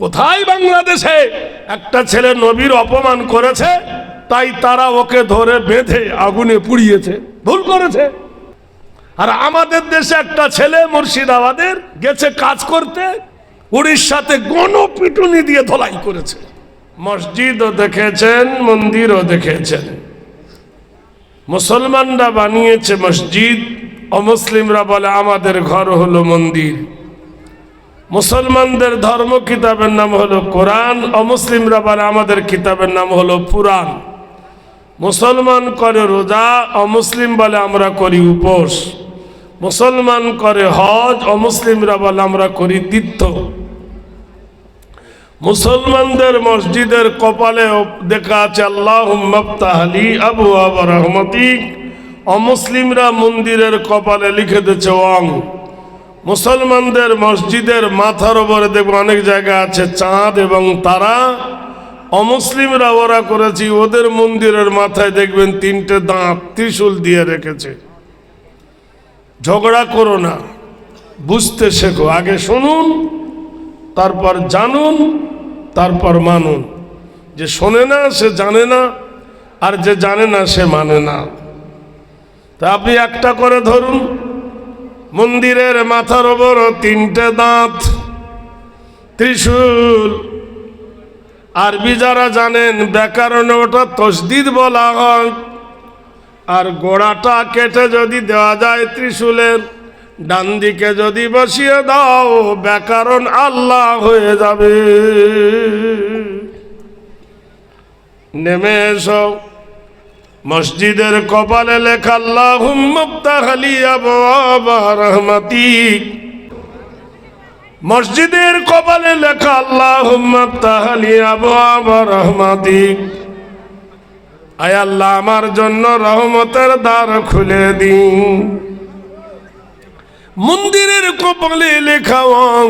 কোথায় বাংলাদেশে একটা ছেলে নবীর অপমান করেছে, তাই তারা ওকে ধরে বেঁধে আগুনে পুড়িয়েছে, ভুল করেছে। আর আমাদের দেশে একটা ছেলে মুর্শিদাবাদের গেছে কাজ করতে, উড়িষ্যাতে গণপিটুনি দিয়ে ধোলাই করেছে। মসজিদও দেখেছেন, মন্দিরও দেখেছেন। মুসলমানরা বানিয়েছে মসজিদ, অমুসলিমরা বলে আমাদের ঘর হলো মন্দির। মুসলমানদের ধর্ম কিতাবের নাম হলো কোরআন, অমুসলিমরা বলে আমাদের কিতাবের নাম হলো পুরাণ। মুসলমান করে রোজা, অমুসলিম বলে আমরা করি উপোস। মুসলমান করে হজ, অমুসলিমরা বলে আমরা করি তীর্থ। মুসলমানদের মসজিদের কপালে দেখা আছে আল্লাহুম্মা ইফতাহ লি আবওয়াব রাহমাতিক, অমুসলিমরা মন্দিরের কপালে লিখে দিয়েছে ওয়াং। মুসলমানদের মসজিদের মাথার উপরে দেখবেন অনেক জায়গা আছে চাঁদ এবং তারা, অমুসলিমরা ওরা করেছি ওদের মন্দিরের মাথায় দেখবেন তিনটে দাঁত ত্রিশূল দিয়ে রেখেছে। ঝগড়া করো না, বুঝতে শেখো, আগে শুনুন, তারপর জানুন, তারপর মানুন। যে শোনে না সে জানে না, আর যে জানে না সে মানে না। তা আপনি একটা করে ধরুন, মন্দিরের মাথার ওপর তিনটে দাঁত, ত্রিশূল। আরবি যারা জানেন ব্যাকরণে ওটা তসদিদ বলা হয়। আর গোড়াটা কেটে যদি দেওয়া যায় ত্রিশূলের, ডান দিকে যদি বসিয়ে দাও ব্যাকরণ আল্লাহ হয়ে যাবে। নেমে এসো, মসজিদের কপালে লেখা আল্লাহুম্মা ইফতাহ লি আবওয়াব রাহমাতিক, মসজিদের কপালে লেখা আল্লাহুম্মা ইফতাহ লি আবওয়াব রাহমাতিক, আয় আল্লাহ আমার জন্য রহমতের দ্বার খুলে দিন। মন্দিরের কপালে লেখা অং,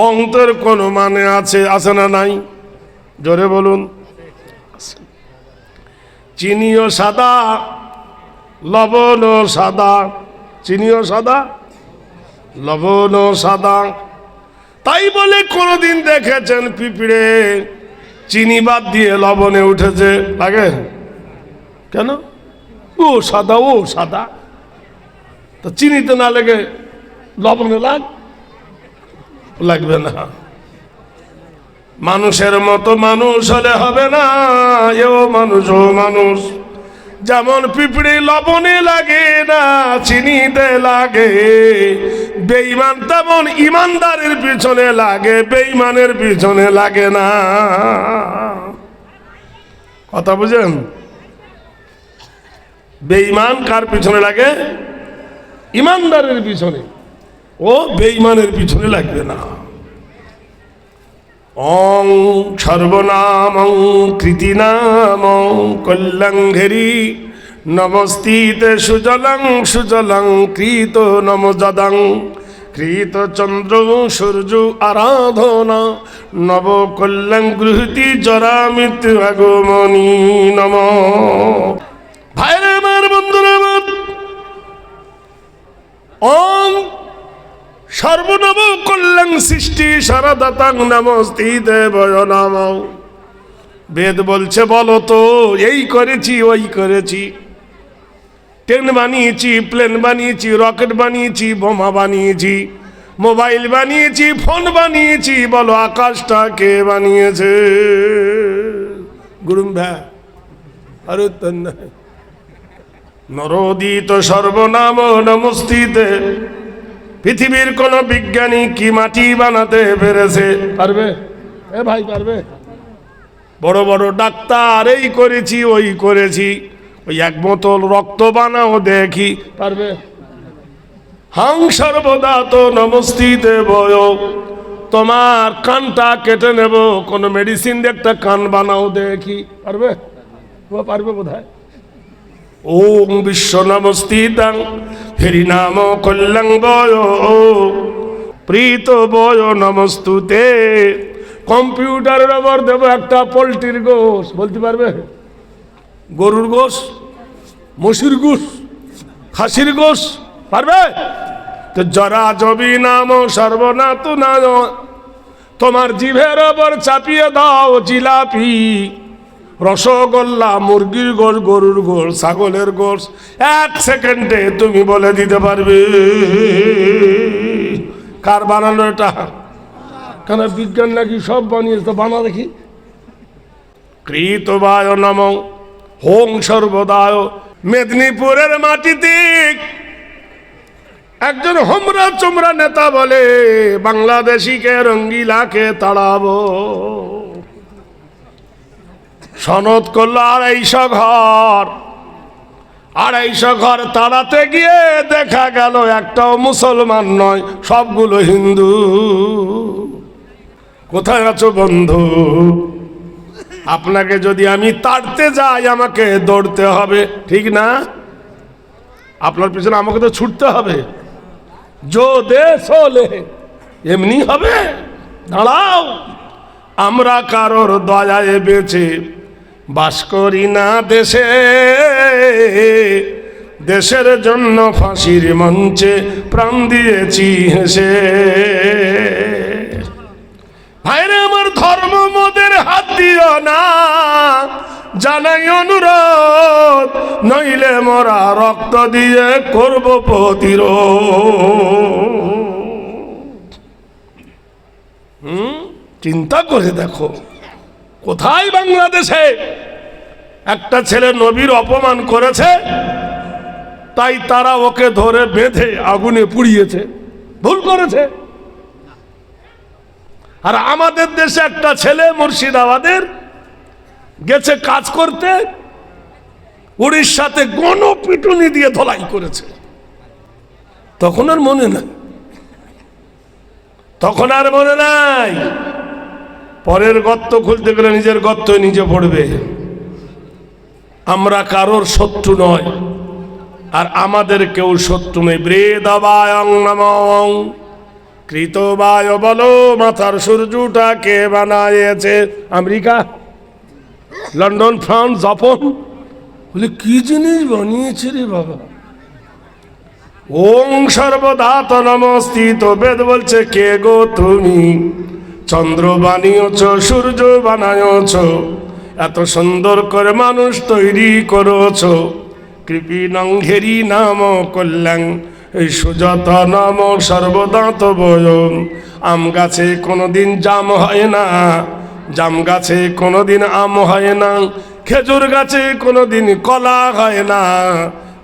অন্তর কোন মানে আছে না নাই? জোরে বলুন। চিনিও সাদা, লবণও সাদা, চিনিও সাদা, লবণও সাদা। তাই বলে কোনদিন দেখেছেন পিঁপড়ে চিনি বাদ দিয়ে লবণে উঠেছে? লাগে কেন? ও সাদা, ও সাদা। তো চিনিতে না লেগে লবণে লাগবে না। মানুষের মতো মানুষ হলে হবে না, এও মানুষ ও মানুষ। যেমন পিঁপড়ে লবণে লাগে না, চিনিতে লাগে, বেঈমান তেমন ইমানদারের পিছনে লাগে, বেঈমানের পিছনে লাগে না। কথা বুঝেন? বেঈমান কার পিছনে লাগে? ইমানদারের পিছনে, ও বেঈমানের পিছনে লাগবে না। ওং সর্বনামং কৃতিনামং কল্যাঙ্ঘেরি নমস্তিতে সুজলং সুজলং কৃত নমজদং কৃত চন্দ্র সূর্য আরাধনা নব কল্যাণ গৃহীতি জরা মৃত্যু আগমনী নম। ভাইরা আমার, বন্ধুরা আমার, ওং সর্বনব কল্যাণ সৃষ্টি সারাদাতাং নমস্তিতে ভয় নাম। বেদ বলছে বলো তো, এই করেছি ওই করেছি, ট্রেন বানিয়েছি, প্লেন বানিয়েছি, রকেট বানিয়েছি, বোমা বানিয়েছি, মোবাইল বানিয়েছি, ফোন বানিয়েছি, বলো আকাশটা কে বানিয়েছে? গুরুম ভ্যা আর নরোদিত সর্বনাম নমস্তিতে। পৃথিবীর কোন বিজ্ঞানী কি মাটি বানাতে পেরেছে? পারবে? এ ভাই পারবে? বড় বড় ডাক্তার এই করেছি ওই করেছি, ওই এক বোতল রক্ত বানাও দেখি, পারবে? হাং সর্বদা তো নমস্তিতে বয়, তোমার কানটা কেটে নেব, কোন মেডিসিন দিয়ে একটা কান বানাও দেখি, পারবে? পারবে বোধহয়। ওম বিশ্ব নমস্তিতাং ফেরি নাম কল্যাণ বয় প্রীত বয় নমস্তুতে। কম্পিউটারের ওপর দেব একটা পোলট্রির গোশ, বলতে পারবে? গরুর গোশ, মসির গোশ, খাসির গোশ, পারবে? তো জরা জবি নাম সর্বনাতু নাম তোমার জিভের ওপর চাপিয়ে দাও জিলাপি, রসগোল্লা, মুরগির গোশ, গরুর গোশ, ছাগলের গোশ, 1 সেকেন্ডে তুমি বলে দিতে পারবে। কার বানানো এটা? কেন বিজ্ঞান নাকি সব বানিয়েছে, তো বানা দেখি। কৃতবায় নমঃ হোং সর্বদায়। মেদিনীপুরের মাটিতে একজন হোমরা চোমরা নেতা বলে, বাংলাদেশিকে রঙ্গিলাকে তাড়াবো। সনদ করলো 250 ঘর। 250 ঘর তাড়াতে গিয়ে দেখা গেল একটাও মুসলমান নয়, সবগুলো হিন্দু। কোথায় আছো বন্ধু? আপনাকে যদি আমি তাড়তে যাই আমাকে দৌড়তে হবে, ঠিক না? আপনার পিছনে আমাকে তো ছুটতে হবে। জো দেশ হলে এমনি হবে। দাঁড়াও, আমরা কারোর দয়ায় বেঁচে বাস করি না দেশে, দেশের জন্য ফাঁসির মঞ্চে প্রাণ দিয়েছি হেসে। ভাইরে আমার, ধর্ম মদের হাত দিও না, জানাই অনুরোধ, নইলে মোরা রক্ত দিয়ে করব প্রতিরোধ। চিন্তা করে দেখো, কোথায় বাংলাদেশে একটা ছেলে নবীর অপমান করেছে, তাই তারা ওকে ধরে বেঁধে আগুনে পুড়িয়েছে। ভুল করেছে। আর আমাদের দেশে একটা ছেলে মুর্শিদাবাদের গেছে কাজ করতে, উড়িষ্যাতে গণপিটুনি দিয়ে ধলাই করেছে। তখন আর মনে নাই, তখন আর মনে নাই। পরের গর্ত খুলতে গেলে নিজের গর্ত নিজে পড়বে। আমরা কারোর শত্রু নয়, আর আমাদের কেউ শত্রু নেই। বৃদাবায়ং নমঃ কৃতবায় বলো, মাথার সূর্যটা কে বানায়েছে? America, London, France, Japan. বলে কি জিনিস বানিয়েছে রে বাবা? ওং সর্বধাত নমস্তিত। বেদ বলছে কে গো তুমি? চন্দ্র বানিয়েছ, সূর্য বানায়ছ, এত সুন্দর করে মানুষ তৈরি করেছ। কৃপিণং ঘেরি নাম কল্যাণ, এই সুজাত নাম সর্বদাত বয়ম। আম গাছে কোনোদিন জাম হয় না, জাম গাছে কোনোদিন আম হয় না, খেজুর গাছে কোনোদিন কলা হয় না,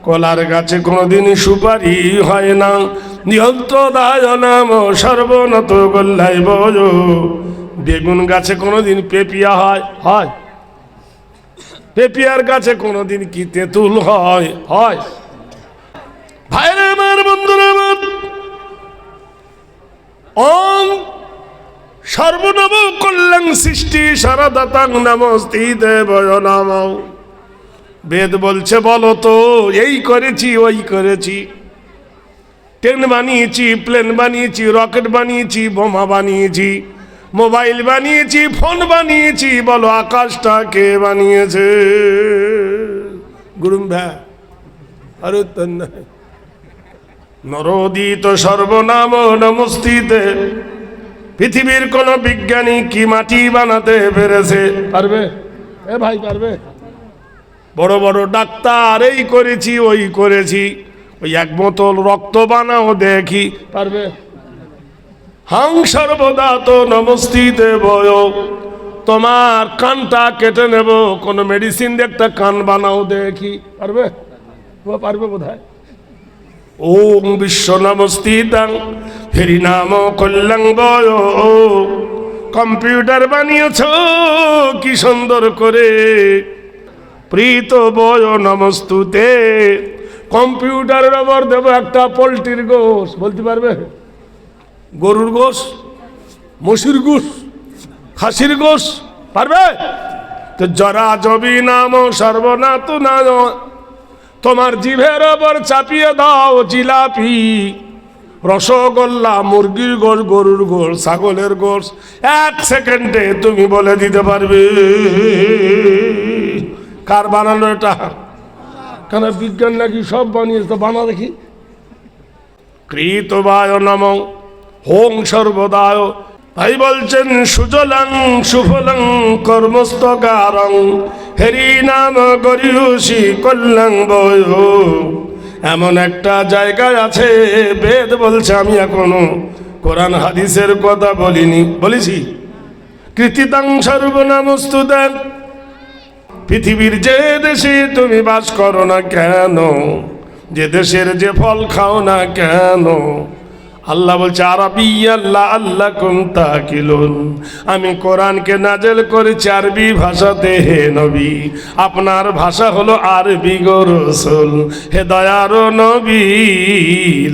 কলার গাছে কোনোদিন সুপারি হয় না। নিহত দায় নাম সর্বনত গল্লাই বয়। বেগুন গাছে কোনোদিন পেপিয়া হয়, হয়। পেপিয়ার গাছে কোনোদিন কি তেঁতুল হয়, হয়। ভাইরা আমার, বন্ধুরা আমার, ওং সর্বনব কল্যাণ সৃষ্টি সারাদাতাং নমস্তি দেবয় নমঃ। বেদ বলছে বলো তো, এই করেছি ওই করেছি, ট্রেন বানিয়েছি, প্লেন বানিয়েছি, রকেট বানিয়েছি, বোমা বানিয়েছি, মোবাইল বানিয়েছি, ফোন বানিয়েছি, বলো আকাশটা কে বানিয়েছে? গুরুম ভ্যা আর নরোদিত সর্বনাম নমস্তিতে। পৃথিবীর কোন বিজ্ঞানী কি মাটি বানাতে পেরেছে? পারবে? এ ভাই পারবে? বড় বড় ডাক্তার এই করেছি ওই করেছি, ওই 1 বোতল রক্ত বানাও দেখি, পারবে? হাং সর্বদাত নমস্তিতে বয়। তোমার কানটা কেটে নেব, কোন মেডিসিন দিয়ে একটা কান বানাও দেখি, পারবে? পারবে বোধ হয়। ওম বিশ্ব নমস্তিতাং ফেরি নাম কল্যাণ বয়। কম্পিউটার বানিয়েছ কি সুন্দর করে, প্রীত বয় নমস্তুতে। কম্পিউটারের ওপর দেবো একটা পোলট্রির গোশ, বলতে পারবে? গরুর গোশ, মসির গোশ, খাসির গোশ, পারবে? তো জরা জবি নাম সর্বনাত নাম। তোমার জিভের ওপর চাপিয়ে দাও জিলাপি, রসগোল্লা, মুরগির গোশ, গরুর গোশ, ছাগলের গোশ, 1 সেকেন্ডে তুমি বলে দিতে পারবে। কার বানানো এটা? কেন বিজ্ঞান নাকি সব বানিয়েছে, তো বানা দেখি। কৃতবায় নমঃ হোং সর্বদায়। ভাই বলছেন সুজলাং সুফলাং কর্মস্তকারং হেরি নাম গরিয়সী কল্যাণ বয়। এমন একটা জায়গায় আছে, বেদ বলছে, আমি এখনো কোরআন হাদিসের কথা বলিনি, বলেছি। কৃতিতাং সর্বনামস্তুতে, পৃথিবীর যে দেশে তুমি বাস করো না কেন, যে দেশের যে ফল খাও না কেন, আল্লাহ বলছে আরবিয়াল্লাহ আল্লাহ কুম তাকিলুন, আমি কোরআনকে নাজেল করেছি আরবি ভাষাতে। হে নবী, আপনার ভাষা হলো আরবি গো রাসূল। হে দয়ার নবী,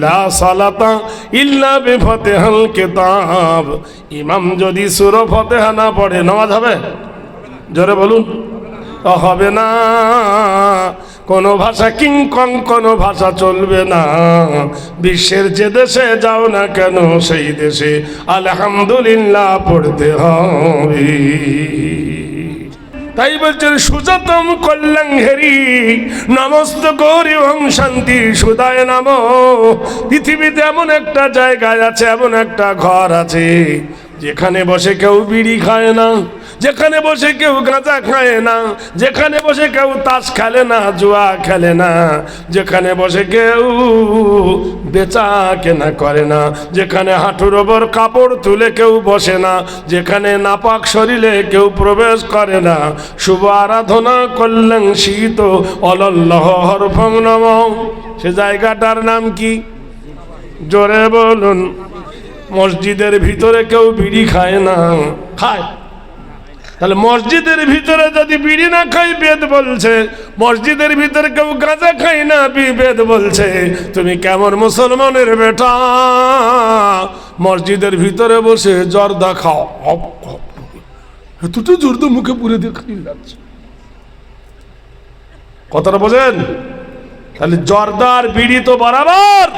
লা সালাতা ইল্লা বিফাতিহাল কিতাব, ইমাম যদি সূরা ফাতিহা না পড়ে নামাজ হবে? জোরে বলুন। হবে না। কোনো ভাষা কিংকং কোনো ভাষা চলবে না। বিশ্বের যে দেশে যাও না কেন, সেই দেশে আলহামদুলিল্লাহ পড়তে হবে। তাই বলছেন সুজাতম কল্যাণ হেরি নমস্ত গৌরী ওম শান্তি সুদায় নাম। পৃথিবীতে এমন একটা জায়গায় আছে, এমন একটা ঘর আছে, যেখানে বসে কেউ বিড়ি খায় না, যেখানে বসে কেউ গাঁজা খায় না, যেখানে বসে কেউ তাস খেলে না, জুয়া খেলে না, যেখানে বসে কেউ বেচা কেনা করে না, যেখানে হাঁটুর ওপর কাপড় তুলে কেউ বসে না, যেখানে নাপাক শরীরে কেউ প্রবেশ করে না, শুভ আরাধনা করলেন শীত অলল্লহ হরফং নম। সে জায়গাটার নাম কি? জোরে বলুন। মসজিদের ভিতরে কেউ বিড়ি খায় না, খায়? তাহলে মসজিদের ভিতরে যদি বিড়ি না খাই, বেদ বলছে মসজিদের ভিতরে কেউ গাঁজা খায় না, বেদ বলছে তুমি কেমন মুসলমানের বেটা, মসজিদের ভিতরে বসে জর্দা খাও, এতটা জর্দা মুখে পুরে দিয়ে খাই যাচ্ছে। কথাটা বোঝেন? তাহলে জর্দা আর বিড়ি তো বরাবর,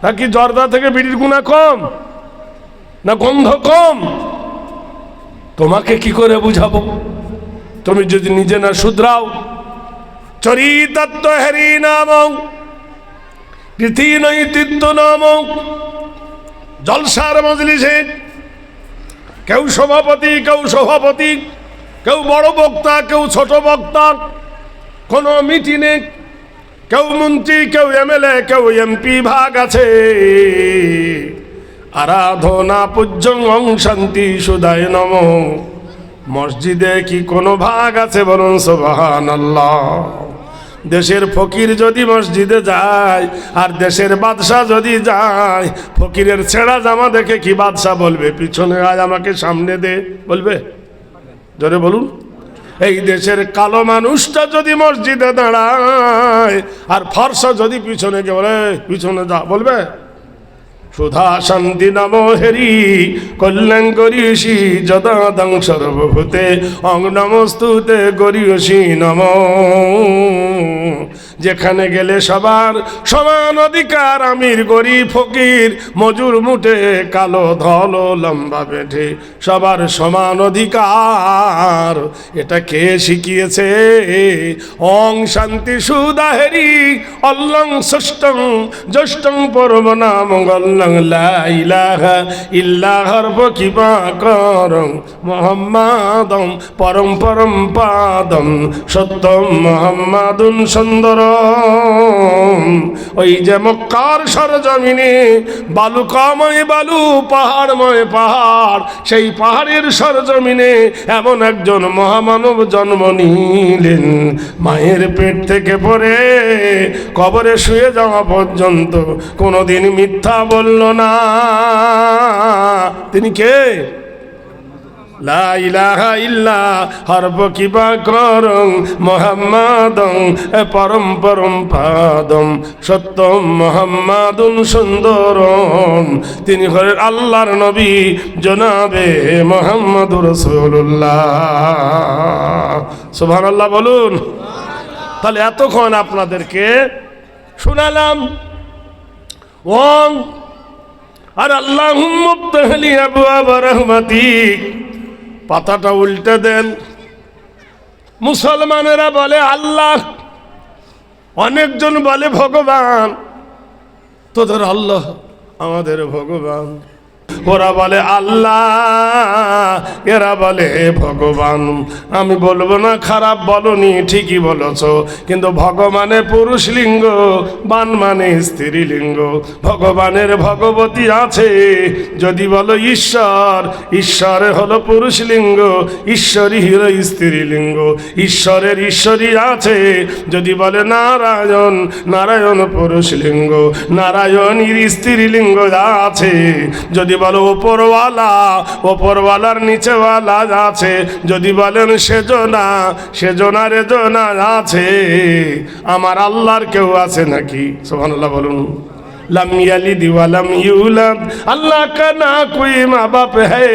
নাকি জর্দা থেকে বিড়ির গুণা কম না গন্ধ কম? তোমাকে কি করে বুঝাবো, তুমি যদি নিজে না শুধরাও। চরিতত্ব হরি নাম কৃতি নৈতিত্ব নাম। জলসার মজলিসে কেউ সভাপতি, কেউ সভাপতি, কেউ বড় বক্তা, কেউ ছোট বক্তা, কোনো মিটিংয়ে কেউ মন্ত্রী, কেউ এমএলএ, কেউ এমপি ভাগ আছে। আরাধনা পূজ্যং শান্তি সুদায় নম। মসজিদে কি কোনো ভাগ আছে? বলুন সুবহানাল্লাহ। দেশের ফকির যদি মসজিদে যায় আর দেশের বাদশাহ যদি যায়, ফকিরের ছেঁড়া জামা দেখে কি বাদশাহ বলবে পিছনে আয় আমাকে সামনে দে? বলবে? জোরে বলুন। এই দেশের কালো মানুষটা যদি মসজিদে দাঁড়ায় আর ফর্সা যদি পিছনে গিয়ে বলে পিছনে যা, বলবে? সুধা শান্তি নাম হেরি কল্যাণ গরিয়সী যদাদং সর্বভূতে অং নমস্তুতে গরিয়সী নম। যেখানে গেলে সবার সমান অধিকার, আমির গরিব ফকির মজুর মুঠে কালো ধল লম্বা বেঠে সবার সমান অধিকার। এটা কে শিখিয়েছে? অং শান্তি সুদাহেরি অল্লং ষষ্ঠং জ্যৈষ্ঠং পরম নাম গল্লং লা ইলাহা ইল্লাহর বকিবা করং মুহাম্মাদম পরম পরম পাদম সত্যম মুহাম্মাদুন সুন্দর। ওই যে মক্কার সরজমিনে বালুকাময় বালু, পাহাড়ময় পাহাড়, সেই পাহাড়ের সরজমিনে এমন একজন মহামানব জন্ম নিলেন। মায়ের পেট থেকে পড়ে কবরে শুয়ে যাওয়া পর্যন্ত কোনোদিন মিথ্যা বলল না। তিনি কে? লা ইলাহা ইল্লা হরব কিবা করং মুহাম্মাদং পরম পরম পাদম সত্যম মুহাম্মাদুন সুন্দরম। তিনি হলেন আল্লাহর নবী জনাবে মুহাম্মদুর রাসূলুল্লাহ। সুবহানাল্লাহ বলুন। তাহলে এতক্ষণ আপনাদেরকে শোনালাম ওং আর আল্লাহুম্মা ইফতাহলি আবওয়াবা রাহমাতিক। পাতাটা উল্টে দেন। মুসলমানেরা বলে আল্লাহ, অনেকজন বলে ভগবান। তোদের আল্লাহ আমাদের ভগবান। ওরা বলে আল্লাহ, এরা বলে ভগবান। আমি বলবো না খারাপ বলনি, ঠিকই বলেছ, কিন্তু ভগবানে পুরুষ লিঙ্গ, বান মানে স্ত্রীলিঙ্গ। ভগবানের ভগবতী আছে, যদি বলো ঈশ্বর, ঈশ্বরে হলো পুরুষ লিঙ্গ, ঈশ্বরী হলো স্ত্রীলিঙ্গ। ঈশ্বরের ঈশ্বরী আছে, যদি বলে নারায়ণ, নারায়ণ পুরুষ লিঙ্গ, নারায়ণীর স্ত্রীলিঙ্গ আছে। যদি বলো ওপরওয়ালা, ওপরওয়ালার নিচেওয়ালা আছে। যদি বলেন সেজনা, সেজনার এজনা আছে। আমার আল্লাহর কেউ আছে নাকি? সুবহানাল্লাহ বলুন। लम यलिद वलम यूलद, अल्लाह का ना कोई माँ बाप है,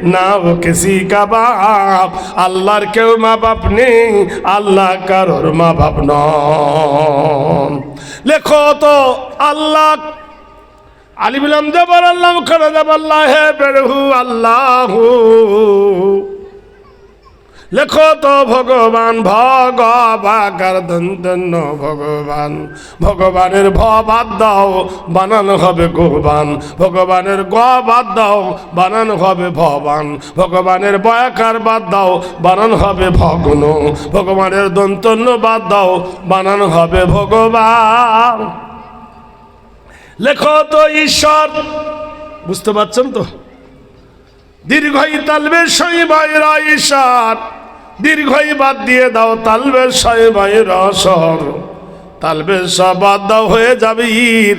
ना वो किसी का बाप। अल्लाहर केउ माँ बाप नहीं, अल्लाह कारोर माँ बाप नन। लेखो तो अल्लाह आलिफ लाम जबर अल्लाह मुखर जबर अल्लाह है बेरहु अल्लाह। লেখো তো ভগবান, ভগবাকার দন্তন্য ভগবান। ভগবানের ভ বাদ দাও, বানানো হবে গোবান। ভগবানের গ বাদ দাও, বানানো হবে ভবান। ভগবানের বয়াকার বাদ দাও, বানানো হবে ভগ্ন। ভগবানের দন্তন্য বাদ দাও, বানানো হবে ভগবান। লেখো তো ঈশ্বর। বুঝতে পারছেন তো? দীর্ঘই তালবের শৈবায়ের ঈশ্বর, দীর্ঘই বাদ দিয়ে দাও তালবের শৈবায়ের রসর। তালবের স বাদ দাও হয়ে যাবে ইর,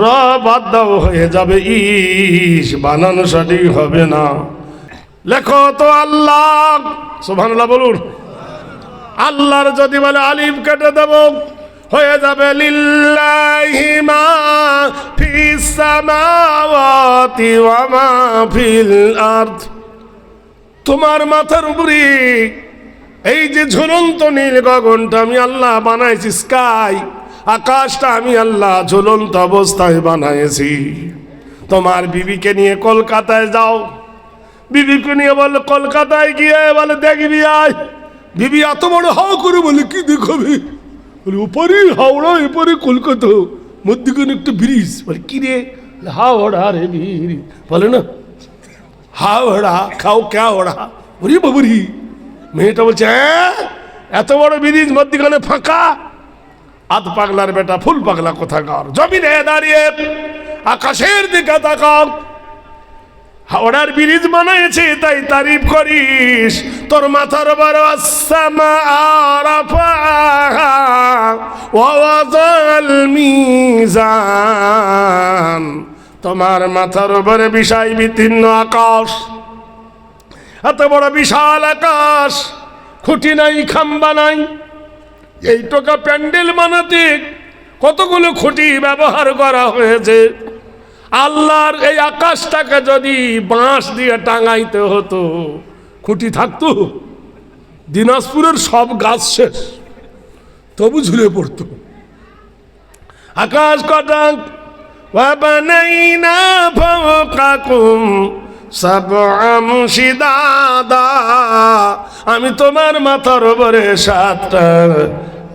র বাদ দাও হয়ে যাবে ইস, বানানো সঠিক হবে না। লেখো তো আল্লাহ, সুবহানাল্লাহ বলুন। আল্লাহর যদি বলে আলিফ কেটে দেব, হয়ে যাবে লিল্লাহি মা ফিস সামাওয়াতি ওয়া মা ফিল আরদ। তোমার মাথার উপরে এই যে ঝুলন্ত নীল গগনটা আমি আল্লাহ বানাইছি, স্কাই, আকাশটা আমি আল্লাহ ঝুলন্ত অবস্থায় বানাইছি। তোমার বিবিকে নিয়ে কলকাতায় যাও, বিবিকে নিয়ে বলে কলকাতায় গিয়ে বলে দেখবি আয়। বিবি এত বড় হাও করে বলে কি দেখাবি? বলে ওপারে হাওড়া, এপারে কলকাতা, মধ্যখানে একটা ব্রিজ। বলে কি রে? হাওড়া রে ব্রিজ। বলে না হাওড়া খাও ক্যা ওড়া। ওরে বাবুরি, মেয়েটা বলছে হ্যাঁ এত বড় ব্রিজ, মধ্যখানে ফাঁকা। আধ পাগলার বেটা ফুল পাগলা কোথাকার। জমিনে দাঁড়িয়ে আকাশের দিকে তাকাও। হাওড়ার ব্রিজ বানাইছে তাই তারিফ করিস। তোর মাথার বড় আসসামা আরাফাহা ওয়া ওয়াযাল মিজান। তোমার মাথার উপরে বিশাল বিতীর্ণ আকাশ, এত বড় বিশাল আকাশ, খুঁটি নাই, খাম্বা নাই। এই টোকা প্যান্ডেল বানাতে কতগুলো খুঁটি ব্যবহার করা হয়েছে। আল্লাহর এই আকাশটাকে যদি বাঁশ দিয়ে টাঙাইতে হতো, খুঁটি থাকতো? দিনাজপুরের সব গাছ শেষ, তবু ঝুলে পড়তো। আকাশ কটা وَبَنَيْنَا فَوْقَكُمْ سَبْعًا شِدَادًا। আমি তোমার মাথার উপরে 7টা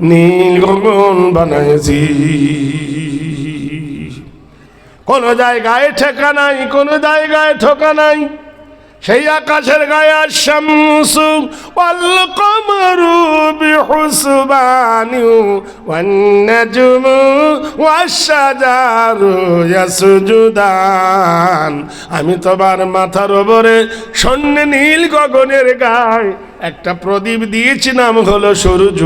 নীল গগন বানাইছি। কোন জায়গায় ঠেকা নাই, কোন জায়গায় ঠোকা নাই। সেই আকাশের গায়ে আশ-শামসু ওয়াল কমারু বিহুসবানি ওয়ান নাজমু ওয়াশ-শাজারু ইয়াসজুদান। আমি তোমার মাথার উপরে শূন্য নীল গগনের গায়ে একটা প্রদীপ দিয়েছি, নাম হলো সূর্য,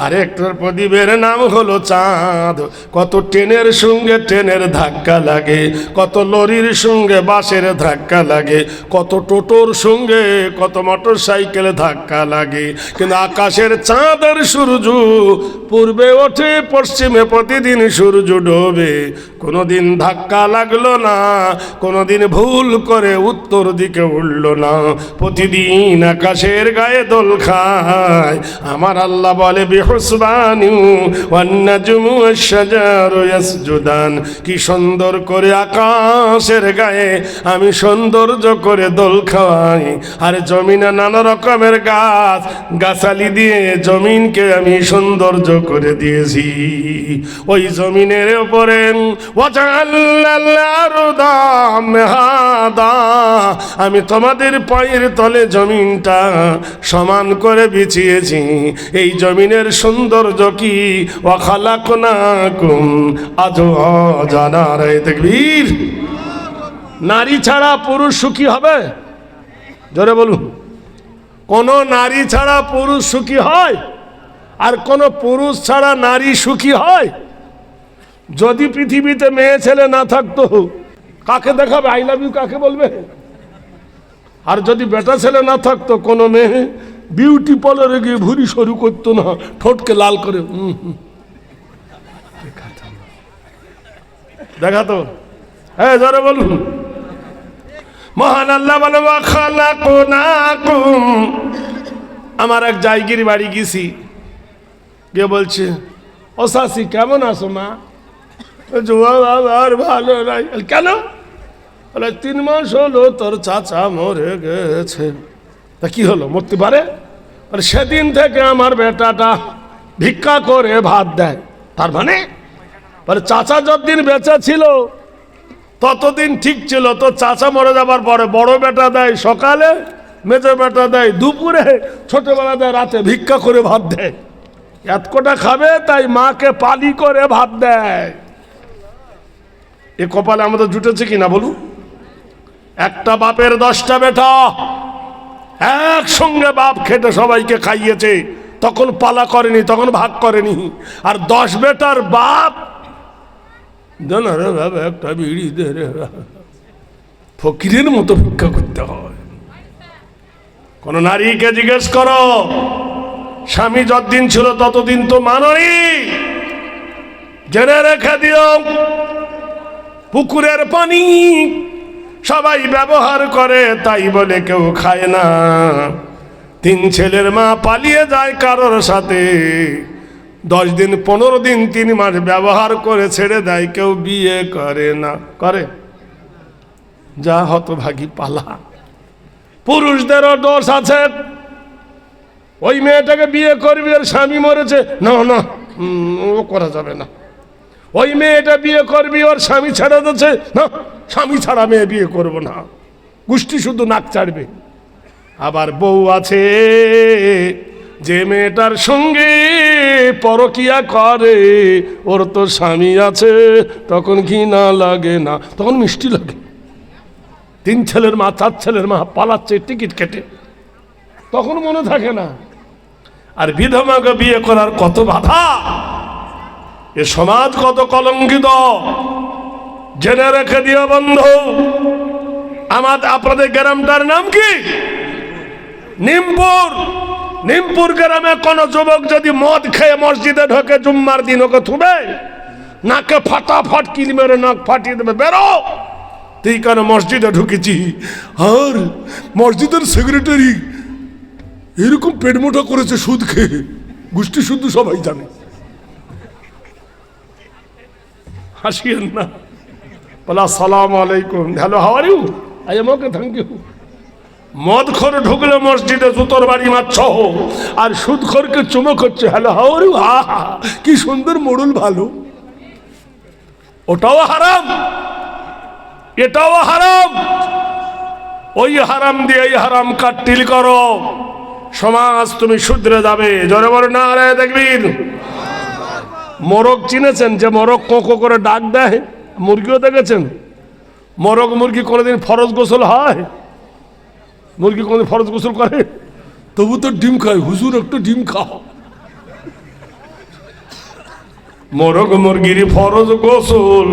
আর একটা প্রদীপের নাম হলো চাঁদ। কত ট্রেনের সঙ্গে ট্রেনের ধাক্কা লাগে, কত লরির সঙ্গে বাসের ধাক্কা লাগে, কত টোটোর সঙ্গে কত মোটর সাইকেলে ধাক্কা লাগে, কিন্তু আকাশের চাঁদ আর সূর্য পূর্বে ওঠে, পশ্চিমে প্রতিদিন সূর্য ডোবে। কোনোদিন ধাক্কা লাগলো না, কোনোদিন ভুল করে উত্তর দিকে উঠল না। প্রতিদিন আকাশের পায়ের গায়ে দোল খায়। আমার আল্লাহ বলে বিহুসবানিউ ওয়ান নাজমু ওয়াশ-শাজারু ইয়াসজুদান, কি সুন্দর করে আকাশের গায়ে আমি সৌন্দর্য করে দোল খাওয়াই, আর জমিনে নানা রকমের গাছ গাছালি দিয়ে জমিনকে আমি সৌন্দর্য করে দিয়েছি। ওই জমিনের উপরে আমি তোমাদের পায়ের তলে জমিনটা সমান করে বিছিয়েছি। এই জমিনের সৌন্দর্য কি ওয়াখালাকনাকুম আজওয়াজানা। তাকবীর। নারী ছাড়া পুরুষ সুখী হবে? জোরে বলুন। কোন নারী ছাড়া পুরুষ সুখী হয়? আর কোন পুরুষ ছাড়া নারী সুখী হয়? যদি পৃথিবীতে মেয়ে ছেলে না থাকতো কাকে দেখাবে আই লাভ ইউ, কাকে বলবে? আর যদি বেটা ছেলে না থাকতো কোন মেয়ে বিউটি পার্লারে গিয়ে ভুঁড়ি সরু করতো না, ঠোঁটকে লাল করে দেখাতো। হ্যাঁ জোরে বলুন। মহান আল্লাহ বলে ওয়া খালাকনাকুম। আমার এক জায়গির বাড়ি গেছি, গিয়ে বলছে ও শাশি কেমন আছো মা? আর ভালো নাই। কেন? বলে 3 মাস হলো তোর চাচা মরে গেছে। তা কি হলো, মরতে পারে? বলে সেদিন থেকে আমার বেটাটা ভিক্ষা করে ভাত দেয়। তার মানে বলে চাচা যতদিন বেঁচে ছিল ততদিন ঠিক ছিল, তো চাচা মরে যাবার পরে বড় বেটা দেয় সকালে, মেজো বেটা দেয় দুপুরে, ছোটবেলা দেয় রাতে, ভিক্ষা করে ভাত দেয়। এত কটা খাবে তাই মাকে পালি করে ভাত দেয়। এ কপালে আমাদের জুটেছে কিনা বলুন? একটা বাপের 10টা বেটা একসঙ্গে বাপ খেটে সবাইকে খাইয়েছে, তখন পালা করেনি, তখন ভাগ করেনি। আর 10 বেটার বাপ রে বাবা একটা বিড়ি দে রে, ফকিরের মতো ভিক্ষা করতে হয়। কোন নারীকে জিজ্ঞেস করো, স্বামী যতদিন ছিল ততদিন তো মাননি। জেনে রেখে দিও, পুকুরের পানি সবাই ব্যবহার করে তাই বলে কেউ খায় না। 3 ছেলের মা পালিয়ে যায় কারোর সাথে, 10 দিন 15 দিন 3 মাস ব্যবহার করে ছেড়ে দেয়, কেউ বিয়ে করে না। করে? যা হতভাগী পালা। পুরুষদেরও দোষ আছে। ওই মেয়েটাকে বিয়ে করবি, আর স্বামী মরেছে, না না ও করা যাবে না। ওই মেয়েটা বিয়ে করবি, ওর স্বামী ছেড়ে দিচ্ছে, না স্বামী ছাড়া মেয়ে বিয়ে করবো না, গোষ্ঠী শুধু নাক চাড়বে। আবার বউ আছে যে মেয়েটার সঙ্গে পরকিয়া করে, ওর তো স্বামী আছে, তখন ঘৃণা লাগে না, তখন মিষ্টি লাগে। 3 ছেলের মা 4 ছেলের মা পালাচ্ছে টিকিট কেটে, তখন মনে থাকে না। আর বিধবাকে বিয়ে করার কত বাধা, এ সমাজ কত কলঙ্কিত। জেনে রেখে দিও বন্ধু, আপনাদের গ্রামটার নাম কি? নিমপুর। নিমপুর গ্রামে কোন যুবক যদি মদ খেয়ে মসজিদে ঢোকে জুম্মার দিন, ওকে থুবে নাকে ফাটাফাট কিল মেরে নাক ফাটিয়ে দেবে, বেরো। তুই কেন মসজিদে ঢুকেছি? আর মসজিদের সেক্রেটারি এরকম পেট মোটা করেছে সুদ খেয়ে, গোষ্ঠী শুদ্ধ সবাই জানে। হাসিয়েন না, বলে আসসালামু আলাইকুম, hello how are you, I am okay, thank you. মদখোর ঢুকলে মসজিদে জুতোর বাড়ি মারছ, আর সুদখোরকে চুমো করছে, হ্যালো হাউ আর ইউ, হা হা, কি সুন্দর মোড়ল ভালো। ওটাও হারাম, এটাও হারাম। ওই হারাম দিয়ে এই হারাম কাটতিল করো, সমাজ তুমি শুধরে যাবে। জোরে বলো নারায়ে তাকবীর। মোরগ চিনেছেন? যে মোরগ কোঁকো করে ডাক দেয়, মুরগিও দেখেছেন? মোরগ মুরগি কোনোদিন ফরজ গোসল হয়? মুরগি কোনোদিন ফরজ গোসল করে? তবু তো ডিম খায়। হুজুর একটু ডিম খাও। মোরগ মুরগির ফরজ গোসল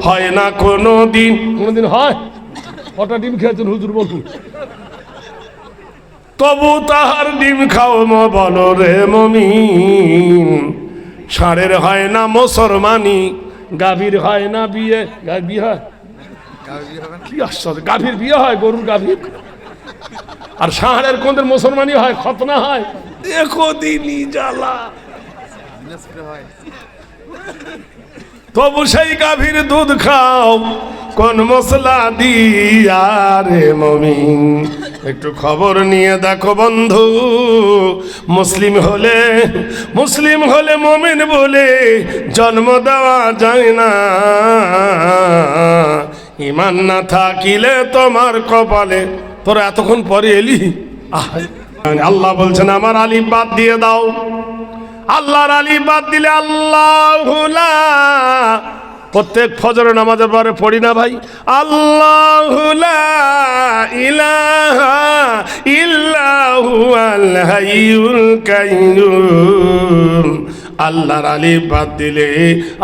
হয় না কোনোদিন। কোনোদিন হয়? কটা ডিম খেয়েছেন হুজুর বলুন? তবু তাহার ডিম খাও বলো রে মমিন। ষাঁড়ের হয় না মুসলমানি, গাভীর হয় না বিয়ে। বিয়ে হয়? কি আশ্চর্য, গাভীর বিয়ে হয়? গরুর গাভীর আর শাহরের কোনদের মুসলমানই হয়, খতনা হয়, দেখো দিনই জ্বালা। তবু সেই গাভীর দুধ খাও কোন মশলা দিয়া রে মমিন। একটু খবর নিয়ে দেখো বন্ধু, মুসলিম হলে মমিন বলে জন্ম দেওয়া যায় না। ইমান না থাকিলে তোমার কপালে। তোরা এতক্ষণ পরে এলি, আল্লাহ বলছেন আমার আলিফ বাদ দিয়ে দাও। আল্লাহর আলিফ বাদ দিলে আল্লাহু লা, প্রত্যেক ফজর নামাজের পরে পড়ি না ভাই, আল্লাহু লা ইলাহা ইল্লাহু আল হাইয়ুল কাইয়্যুম। আল্লাহর আলিফ বাদ দিলে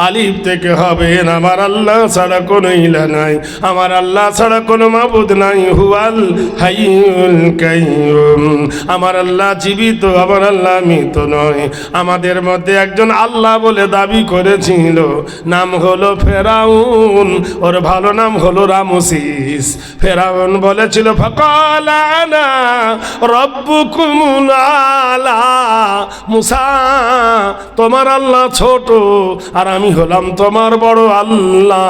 আলিফ থেকে হবে আমার আল্লাহ ছাড়া কোনো ইলাহ নাই, আমার আল্লাহ ছাড়া কোনো মাবুদ নাই, হুয়াল হাইয়ুল কাইয়্যুম। আমার আল্লাহ জীবিত, আমার আল্লাহ মৃত নয়। আমাদের মধ্যে একজন আল্লাহ বলে দাবি করেছিল, নাম হলো ফেরাউন, ওর ভালো নাম হলো রামসিস। ফেরাউন বলেছিল ফাকালা আনা রব্বুকুমুল আলা, মুসা তোমার আল্লাহ ছোট আর আমি হলাম তোমার বড় আল্লাহ।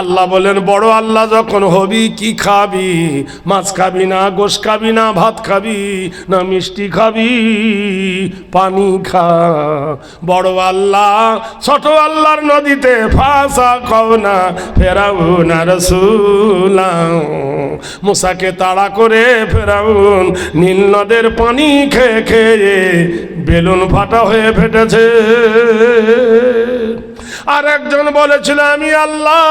আল্লাহ বলেন বড় আল্লাহ যখন হবি কি খাবি? মাছ খাবি না, গোশ খাবি না, ভাত খাবি না, মিষ্টি খাবি, পানি খা। বড় আল্লাহ ছোট আল্লাহর নদীতে ফাঁসা কওনা ফেরাউন রাসূলা। মুসাকে তাড়া করে ফেরাউন নীল নদের পানি খেয়ে খেয়ে বেলুন ফাটা হয়ে ফেটেছে। আর একজন বলেছিল আমি আল্লাহ,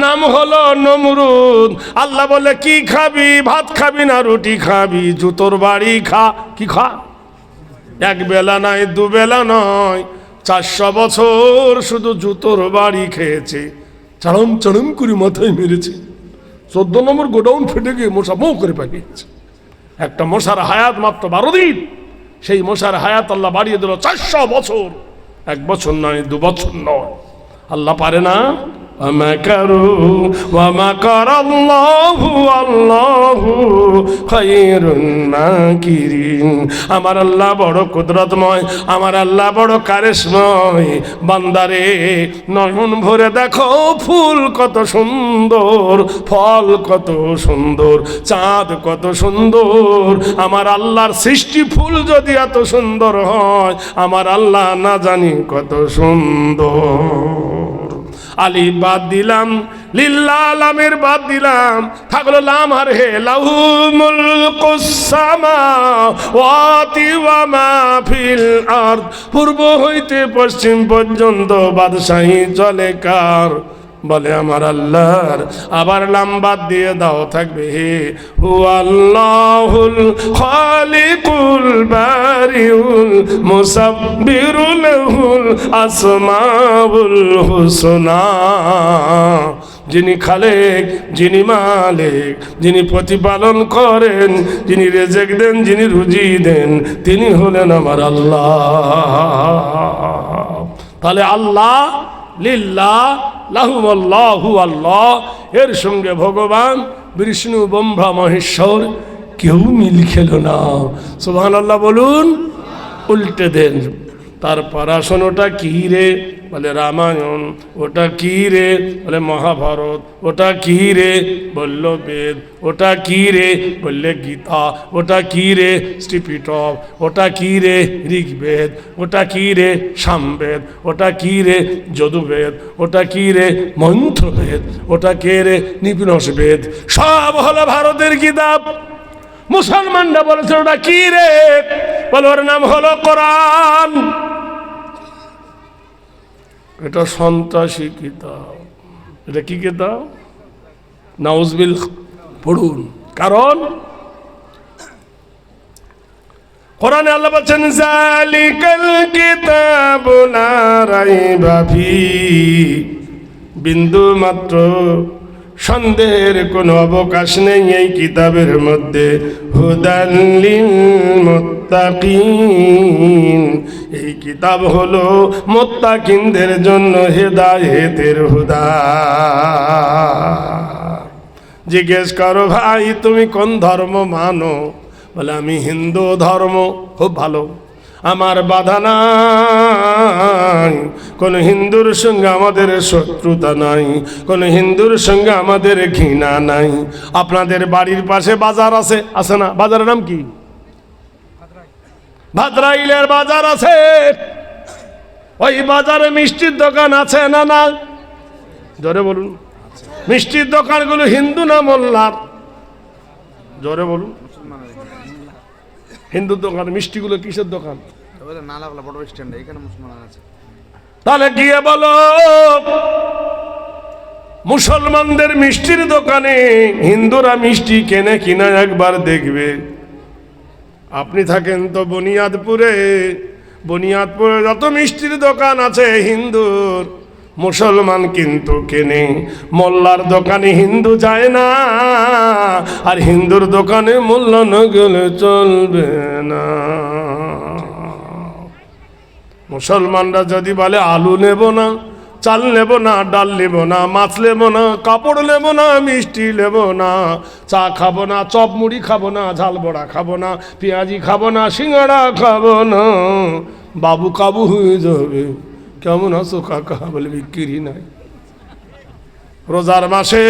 নাম হলো নমরুদ। আল্লাহ বলে কি খাবি? ভাত খাবি না রুটি খাবি? জুতোর বাড়ি খা। কি খা? এক বেলা নয়, দুবেলা নয়, 400 বছর শুধু জুতোর বাড়ি খেয়েছে। চড়ম চড়ম করে মাথায় মেরেছে। 14 নম্বর গোডাউন ফেটে গিয়ে মশা মৌ করে পালিয়েছে। একটা মশার হায়াত মাত্র 12 দিন, সেই মশার হায়াত আল্লাহ বাড়িয়ে দিল 400 বছর। 1 বছর নয়, 2 বছর নয়। আল্লাহ পারে না? আমাকারু ওয়া মাকারাল্লাহু আল্লাহু খায়রুন মাকিরিন। আমার আল্লাহ বড় কুদরতময়, আমার আল্লাহ বড় কারিশময়। বান্দারে নয়ন ভরে দেখো ফুল কত সুন্দর, ফল কত সুন্দর, চাঁদ কত সুন্দর। আমার আল্লাহর সৃষ্টি ফুল যদি এত সুন্দর হয়, আমার আল্লাহ না জানি কত সুন্দর। আলিফ বাদ দিলাম, লিল্লাহ লামের বাদ দিলাম, থাকলো লাম আর হে। লাহু মুলকুস সামাওয়াতি ওয়া মা ফিল আরদ। পূর্ব হইতে পশ্চিম পর্যন্ত বাদশাহী চলে কার? বলে আমার আল্লাহর। আবার লাম বাদ দিয়ে দাও, থাকবে হে হুয়াল্লাহুল খালিকুল বারিউল মুসাব্বিরু লাহুল আসমাউল হুসনা। যিনি খালেক, যিনি মালিক, যিনি প্রতিপালন করেন, যিনি রেজেক দেন, যিনি রুজি দেন, তিনি হলেন আমার আল্লাহ। তাহলে আল্লাহ লিল্লাহ লাহুমুল্লাহু আল্লাহ, এর সঙ্গে ভগবান বিষ্ণু ব্রহ্মা মহেশ্বর কেউ মিল খেল না। সুবহানাল্লাহ বলুন, উল্টে দেন। তারপর আসুন, ওটা কি রে? বলে রামায়ণ। ওটা কি রে? বলে মহাভারত। ওটা কি রে? বলল বেদ। ওটা কি রে? বললে গীতা। ওটা কি রে? স্ত্রীপিটক। ওটা কি রে? ঋগ্বেদ। ওটা কি রে? সামবেদ। ওটা কি রে? যদুবেদ। ওটা কি রে? মন্ত্রবেদ। ওটা কে রে? নিপুণস বেদ। সব হলো ভারতের কিতাব। মুসলমানরা বলেছে ওটা কি রে? বলে ওর নাম হলো কোরআন। এটা সন্ত্রাসী কিতাব। এটা কি কিতাব? নাউজবিল পড়ুন। কারণ কোরআনে আল্লাহ বলছেন যালিকাল কিতাবু লা রাইবা ফিহি, বিন্দু মাত্র সন্দেহের কোনো অবকাশ নেই এই কিতাবের মধ্যে। হুদাল লিল মুত্তাকিন, এই কিতাব হলো মুত্তাকিনদের জন্য হেদায়েতের হুদা। জিজ্ঞেস করো ভাই তুমি কোন ধর্ম মানো? বলে আমি হিন্দু ধর্ম, খুব ভালো, আমার বাধা নাই, কোন হিন্দুর সঙ্গে আমাদের শত্রুতা নাই, কোন হিন্দুর সঙ্গে আমাদের ঘৃণা নাই। আপনাদের বাড়ির পাশে বাজার আছে, আছে না? বাজারের নাম কি? ভাদ্রাইলের বাজার আছে। ওই বাজারে মিষ্টির দোকান আছে না? না, জোরে বলুন। মিষ্টির দোকানগুলো হিন্দু না মোল্লার? জোরে বলুন। হিন্দু দোকান, মিষ্টিগুলো কিসের দোকান? তাহলে গিয়ে বলো মুসলমানদের মিষ্টির দোকানে হিন্দুরা মিষ্টি কেনে কিনা একবার দেখবে। আপনি থাকেন তো বুনিয়াদপুরে, বুনিয়াদপুরে যত মিষ্টির দোকান আছে হিন্দুর, মুসলমান কিন্তু কেনে। মোল্লার দোকানে হিন্দু যায় না, আর হিন্দুর দোকানে মোল্লা না গেলে চলবে না। মুসলমানরা যদি বলে আলু নেব না, চাল নেব না, ডাল নেব না, মাছ নেব না, কাপড় নেব না, মিষ্টি নেব না, চা খাবো না, চপ মুড়ি খাবো না, ঝাল বড়া খাবো না, পেঁয়াজি খাবো না, সিঙ্গাড়া খাবো না, বাবু কাবু হয়ে যাবে। কেমন আছো কাকা? বলে বিক্রি নাই। রোজার মাসে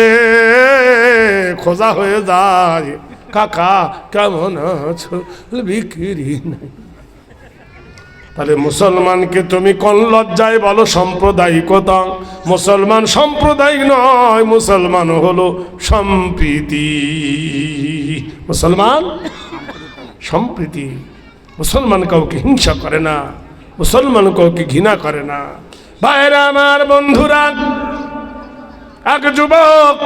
খোঁজা হয়ে যায়, কাকা কেমন আছো? বিক্রি নাই। তাহলে মুসলমানকে তুমি কোন লজ্জায় বলো সাম্প্রদায়িকতা? মুসলমান সাম্প্রদায়িক নয়, মুসলমান হলো সম্প্রীতি। মুসলমান সম্প্রীতি। মুসলমান কাউকে হিংসা করে না, মুসলমান কাউকে ঘৃণা করে না। ভাইরা আমার, বন্ধুরা, এক যুবক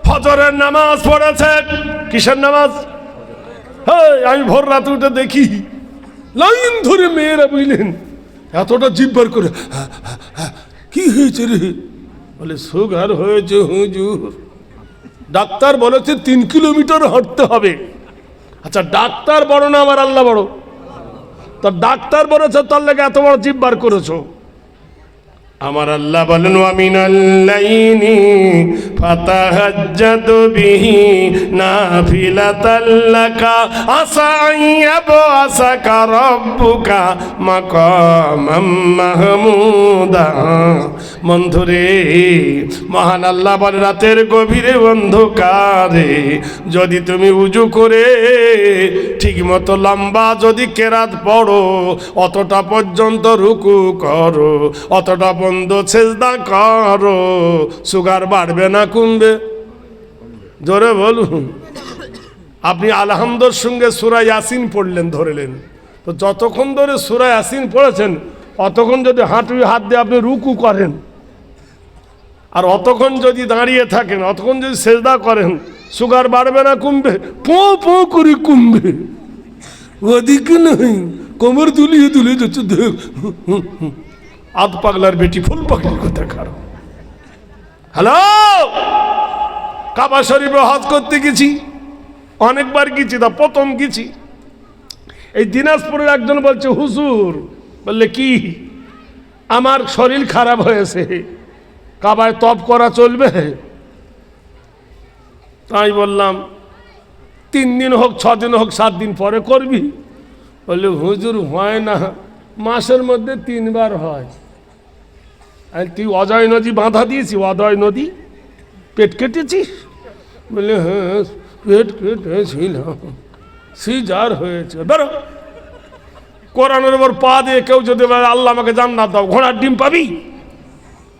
ফজরের নামাজ পড়েছে। কিসের নামাজ? আমি ভোর রাতে উঠে দেখি লাইন ধরে মেয়েরা, বুঝলেন, এতটা জিব্বার করে, কি হয়েছে রে? বলে সুগার হয়েছে হুজুর। ডাক্তার বলেছে 3 কিলোমিটার হাঁটতে হবে। আচ্ছা, ডাক্তার বড় না আমার আল্লাহ বড়? তো ডাক্তার বলেছে, তার লেগে এত বড় জিব্বার করেছো। আমার আল্লাহ বলেন ওয়ামিনাল লাইলি ফাতাহাজ্জাদু বিহি নাফিলাতাল লাকা আসা আইয়াবআসাকা রাব্বুকা মাকামাম মাহমুদা। বন্ধুরে, মহান আল্লাহ বলে রাতের গভীরে অন্ধকারে যদি তুমি উজু করে ঠিক মতো লম্বা যদি কেরাত পড়ো, অতটা পর্যন্ত রুকু করো, অতটা বন্ধ সেজদা করো, সুগার বাড়বে না কমবে? জোরে বলুন। আপনি আলহামদুর সঙ্গে সূরা ইয়াসিন পড়লেন, ধরলেন, তো যতক্ষণ ধরে সূরা ইয়াসিন পড়েছেন অতক্ষণ যদি হাঁটুয় হাত দিয়ে আপনি রুকু করেন, আর অতক্ষণ যদি দাঁড়িয়ে থাকেন, অতক্ষণ যদি সেজদা করেন, সুগার বাড়বে না কমবে? পো পো করে কমবে। ওদিকে নয়, কোমর দুলিয়ে দুলিয়ে যাচ্ছে, দেখ আধ পাগলার বেটি ফুল পাগলির কথা খারাপ। হ্যালো, কাবা শরীফে হজ করতে গেছি, অনেকবার গেছি, তা প্রথম গেছি। এই দিনাজপুরের একজন বলছে, হুজুর, বললে কি, আমার শরীর খারাপ হয়েছে, কাবায় তপ করা চলবে? তাই বললাম 3 দিন হোক, 6 দিন হোক, 7 দিন পরে করবি। বললে হুজুর হয় না, মাসের মধ্যে 3 বার হয়। আর তুই অজয় নদী বাঁধা দিয়েছি, অজয় নদী পেট কেটেছিস? বলে হ্যাঁ, পেট কেটেছিল, সিজার হয়েছে। ধরো, কোরআনের উপর পা দিয়ে কেউ যদি বলে আল্লাহ আমাকে জান্নাত দাও, ঘোড়ার ডিম পাবি?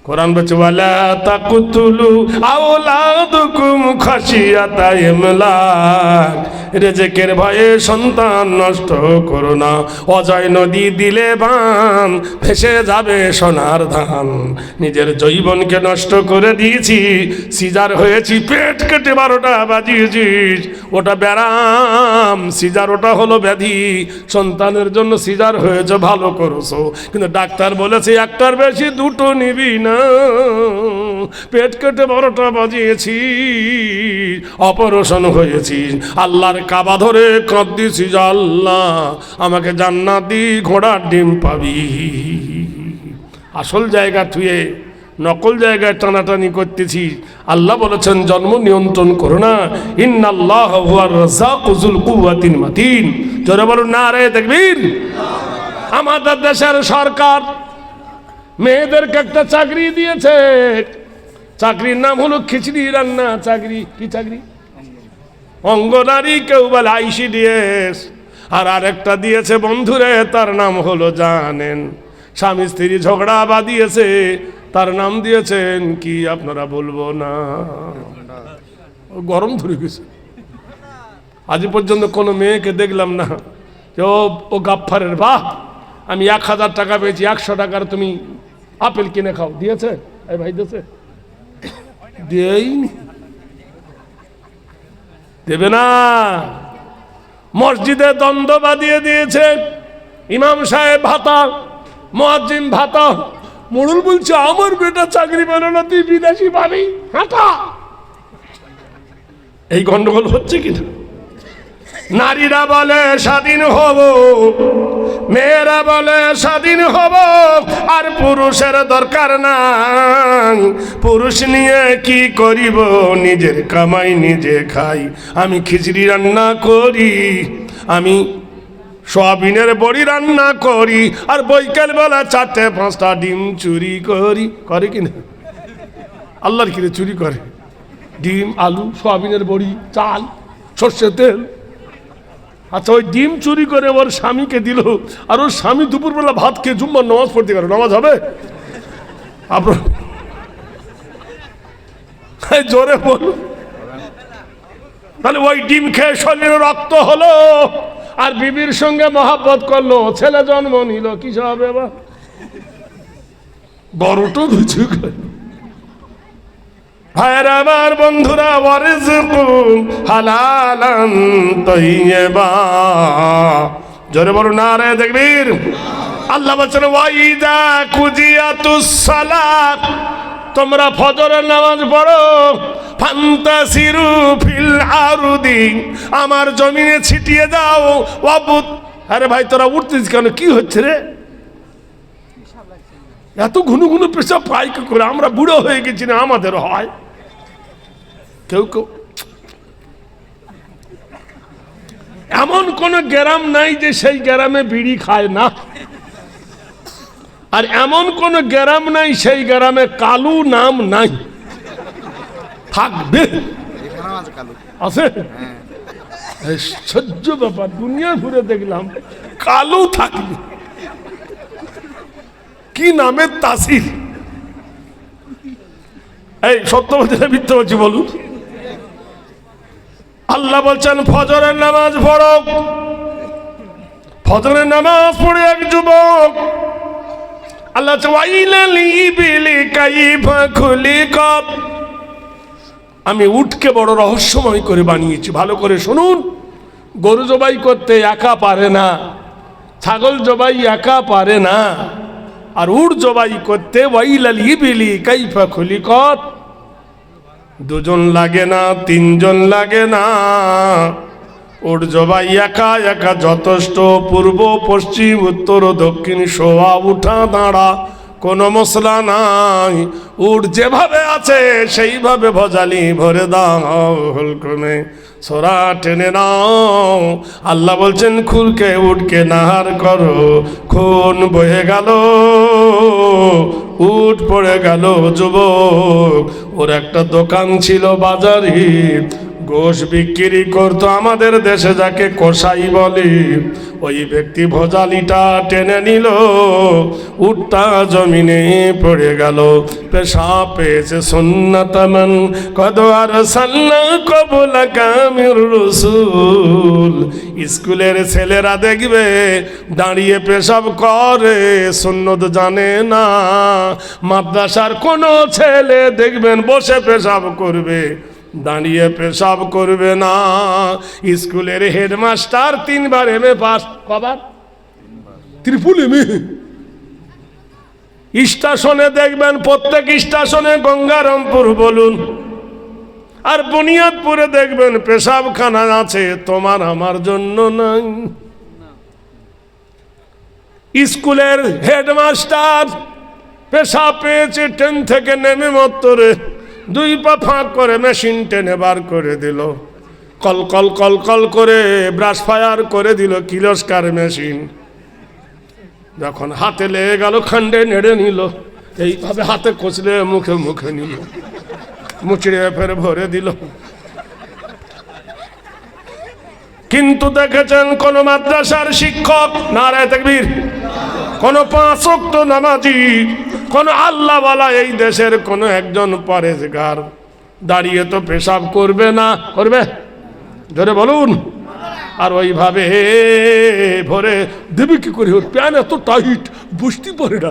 কোরআন বলছে ওয়ালা তাকুতুলু আওলাদুকুম খাশিয়াতা ইমলাক, রিজিকের ভয়ে সন্তান নষ্ট করো না। অজয় নদী দিলে বান, ভেসে যাবে সোনার ধান। নিজের যৌবনকে নষ্ট করে দিয়েছি, সিজার হয়েছি, পেট কেটে 12টা বাজিয়েছিস, ওটা ব্যারাম। সিজার ওটা হলো ব্যাধি, সন্তানের জন্য সিজার হয়েছে, ভালো করেছো। কিন্তু ডাক্তার বলেছে একটার বেশি 2টো নিবি না। পেট কেটে 12টা বাজিয়েছি, অপারেশন হয়েছি, আল্লাহর কাবা ধরে কাঁদতেছি, আল্লাহ আমাকে জান্নাত দি, ঘোড়ার ডিম পাবি। আসল জায়গা থুয়ে নকল জায়গায় টানাটানি করতেছি। আল্লাহ বলেছেন জন্ম নিয়ন্ত্রণ করো না। ইন্নাল্লাহু হুয়ার রাজ্জাকু যুল কুওয়াতিল মাতিন। জোরে বলুন নারে তাকবীর। আমাদের দেশের সরকার মেয়েদেরকে একটা চাকরি দিয়েছে, চাকরির নাম হলো খিচড়ি রান্না চাকরি। কি চাকরি? অঙ্গনারী, কেউ বলে ICDS। আর আরেকটা দিয়েছে বন্ধুরে, তার নাম হলো জানেন, স্বামী স্ত্রী ঝগড়া বাঁধিয়েছে, তার নাম দিয়েছেন কি আপনারা বলবো না, গরম ধরে গেছে। আজ পর্যন্ত কোনো মেয়েকে দেখলাম না যে ও গাফফারের বাপ, আমি 1000 টাকা পেয়েছি, 100 টাকার তুমি আপেল কিনে খাও। দিয়েছে? এই ভাই দিয়েছে? দেয়নি, দেবে না। মসজিদে দ্বন্দ্ব বাঁধিয়ে দিয়েছে, ইমাম সাহেব ভাতা, মুয়াজ্জিন ভাতা। মোড়ল বলছে আমার বেটা চাকরি পেল না, তুই বিদেশি পাবি, হাঁটা। এই গন্ডগোল হচ্ছে কিনা? নারীরা বলে স্বাধীন হব, মেয়েরা বলে স্বাধীন হব, আর পুরুষের দরকার নাই। পুরুষ নিয়ে কি করিব, নিজের কামাই নিজে খাই। আমি খিচড়ি রান্না করি, আমি সয়াবিনের বড়ি রান্না করি, আর বৈকাল বেলা 4-5টা ডিম চুরি করি। করে কিনা? আল্লাহর কিরে চুরি করে? ডিম, আলু, সয়াবিনের বড়ি, চাল, সর্ষের তেল। আচ্ছা, ওই ডিম চুরি করে ওর স্বামীকে দিল, আর ওর স্বামী দুপুরবেলা ভাত খেয়ে জুম্মার নামাজ পড়তে পারে। নামাজ হবে? আপনার জোরে বলুন। তাহলে ওই ডিম খেয়ে শরীরে রক্ত হলো, আর বিবির সঙ্গে মহাব্বত করলো, ছেলে জন্ম নিল, কি হবে? বা বড়টা বুঝু করে। ভাইয়ের আমার বন্ধুরা, ওয়ারিজকুম হালালান তাইয়্যিবা। জোরে বলুন নারে তাকবীর। আল্লাহ বলেন ওয়াইদা কুজিয়াতুস সালাত, তোমরা ফজরের নামাজ পড়ো, ফান্তাসিরু ফিল আরদি, আমার জমিনে ছিটিয়ে দাও। ওয়াবুদ, আরে ভাই তোরা উঠতিস কেন? কি হচ্ছে রে? এত ঘুনু ঘুনু পেশাব পাইকা করে? আমরা বুড়ো হয়ে গেছি না? আমাদেরও হয়। কেউ কেউ এমন কোন গ্রাম নাই যে সেই গ্রামে বিড়ি খায় না, আর এমন কোন গ্রাম নাই সেই গ্রামে কালু নাম নাই। থাকবে, আছে। সহ্য ব্যাপার, দুনিয়া ঘুরে দেখলাম কালু থাকবে। কি নামের তাসির? এই সত্য বলছি না মিথ্যা বলছি বলুন? আল্লাহ বলছেন ফজরের নামাজ পড়ো। ফজরের নামাজ পড়ে এক যুবক, আল্লাহ আমি উটকে বড় রহস্যময় করে বানিয়েছি, ভালো করে শুনুন। গরু জবাই করতে একা পারে না, ছাগল জবাই একা পারে না, আর উট জবাই করতে ওয়াইলাল ইবিলি কাইফা খুলিকাত, 2 জন লাগে না, 3 জন লাগে না। উট জবাই একা একা যথেষ্ট। পূর্ব পশ্চিম উত্তর দক্ষিণ শোয়া উঠা দাঁড়া, কোনো মশলা নাই। উট যেভাবে আছে সেইভাবে ভজালি ভরে দাও, হলকমে সোরা টেনে নাও। আল্লাহ বলছেন খুলকে উটকে নাহার করো। খুন বয়ে গেল, উট পড়ে গেল যুবক। ওর একটা দোকান ছিল বাজারে, গোশ বিক্রি করতো, আমাদের দেশে যাকে কসাই বলে। ওই ব্যক্তি ভজালিটা টেনে নিল, উটটা জমিনে পড়ে গেল। পেশাব পেয়েছে সুন্নাতামান কদ আরসালনা ক্বাবলাকা মির রাসূল। স্কুলের ছেলেরা দেখবে দাঁড়িয়ে পেশাব করে, সুন্নত জানে না। মাদ্রাসার কোনো ছেলে দেখবেন বসে পেশাব করবে, দাঁড়িয়ে পেশাব করবে না। স্কুলের হেডমাস্টার 3 বার এমএ পাস, কবার? Triple MA. স্টেশনে দেখবেন, প্রত্যেক স্টেশনে গঙ্গারামপুর বলুন, আর বুনিয়াদপুরে দেখবেন পেশাবখানা আছে, তোমার আমার জন্য নাই। স্কুলের হেডমাস্টার পেশাব পেয়েছে, ট্রেন থেকে নেমে মত্তরে 2 পা ফাঁক করে মেশিন টেনে বার করে দিল, কল কল কল কল করে ব্রাশ ফায়ার করে দিল কিরস্কার মেশিন। যখন হাতে লেগে গেল খান্ডে নেড়ে নিল, এইভাবে হাতে কচলে মুখে মুখে নিল, মুচড়ে ফের ভরে দিল। কিন্তু দেখেছেন কোন মাদ্রাসার শিক্ষক, নারায়ে তাকবীর, কোন 5 ওয়াক্ত নামাজি, কোন আল্লাহওয়ালা এই দেশের কোন একজন পরেজগার দাঁড়িয়ে তো পেশাব করবে না? করবে? জোরে বলুন। আর ওইভাবে ভরে দেবে কি করে? ওর প্যান এত টাইট, বসতে পারে না,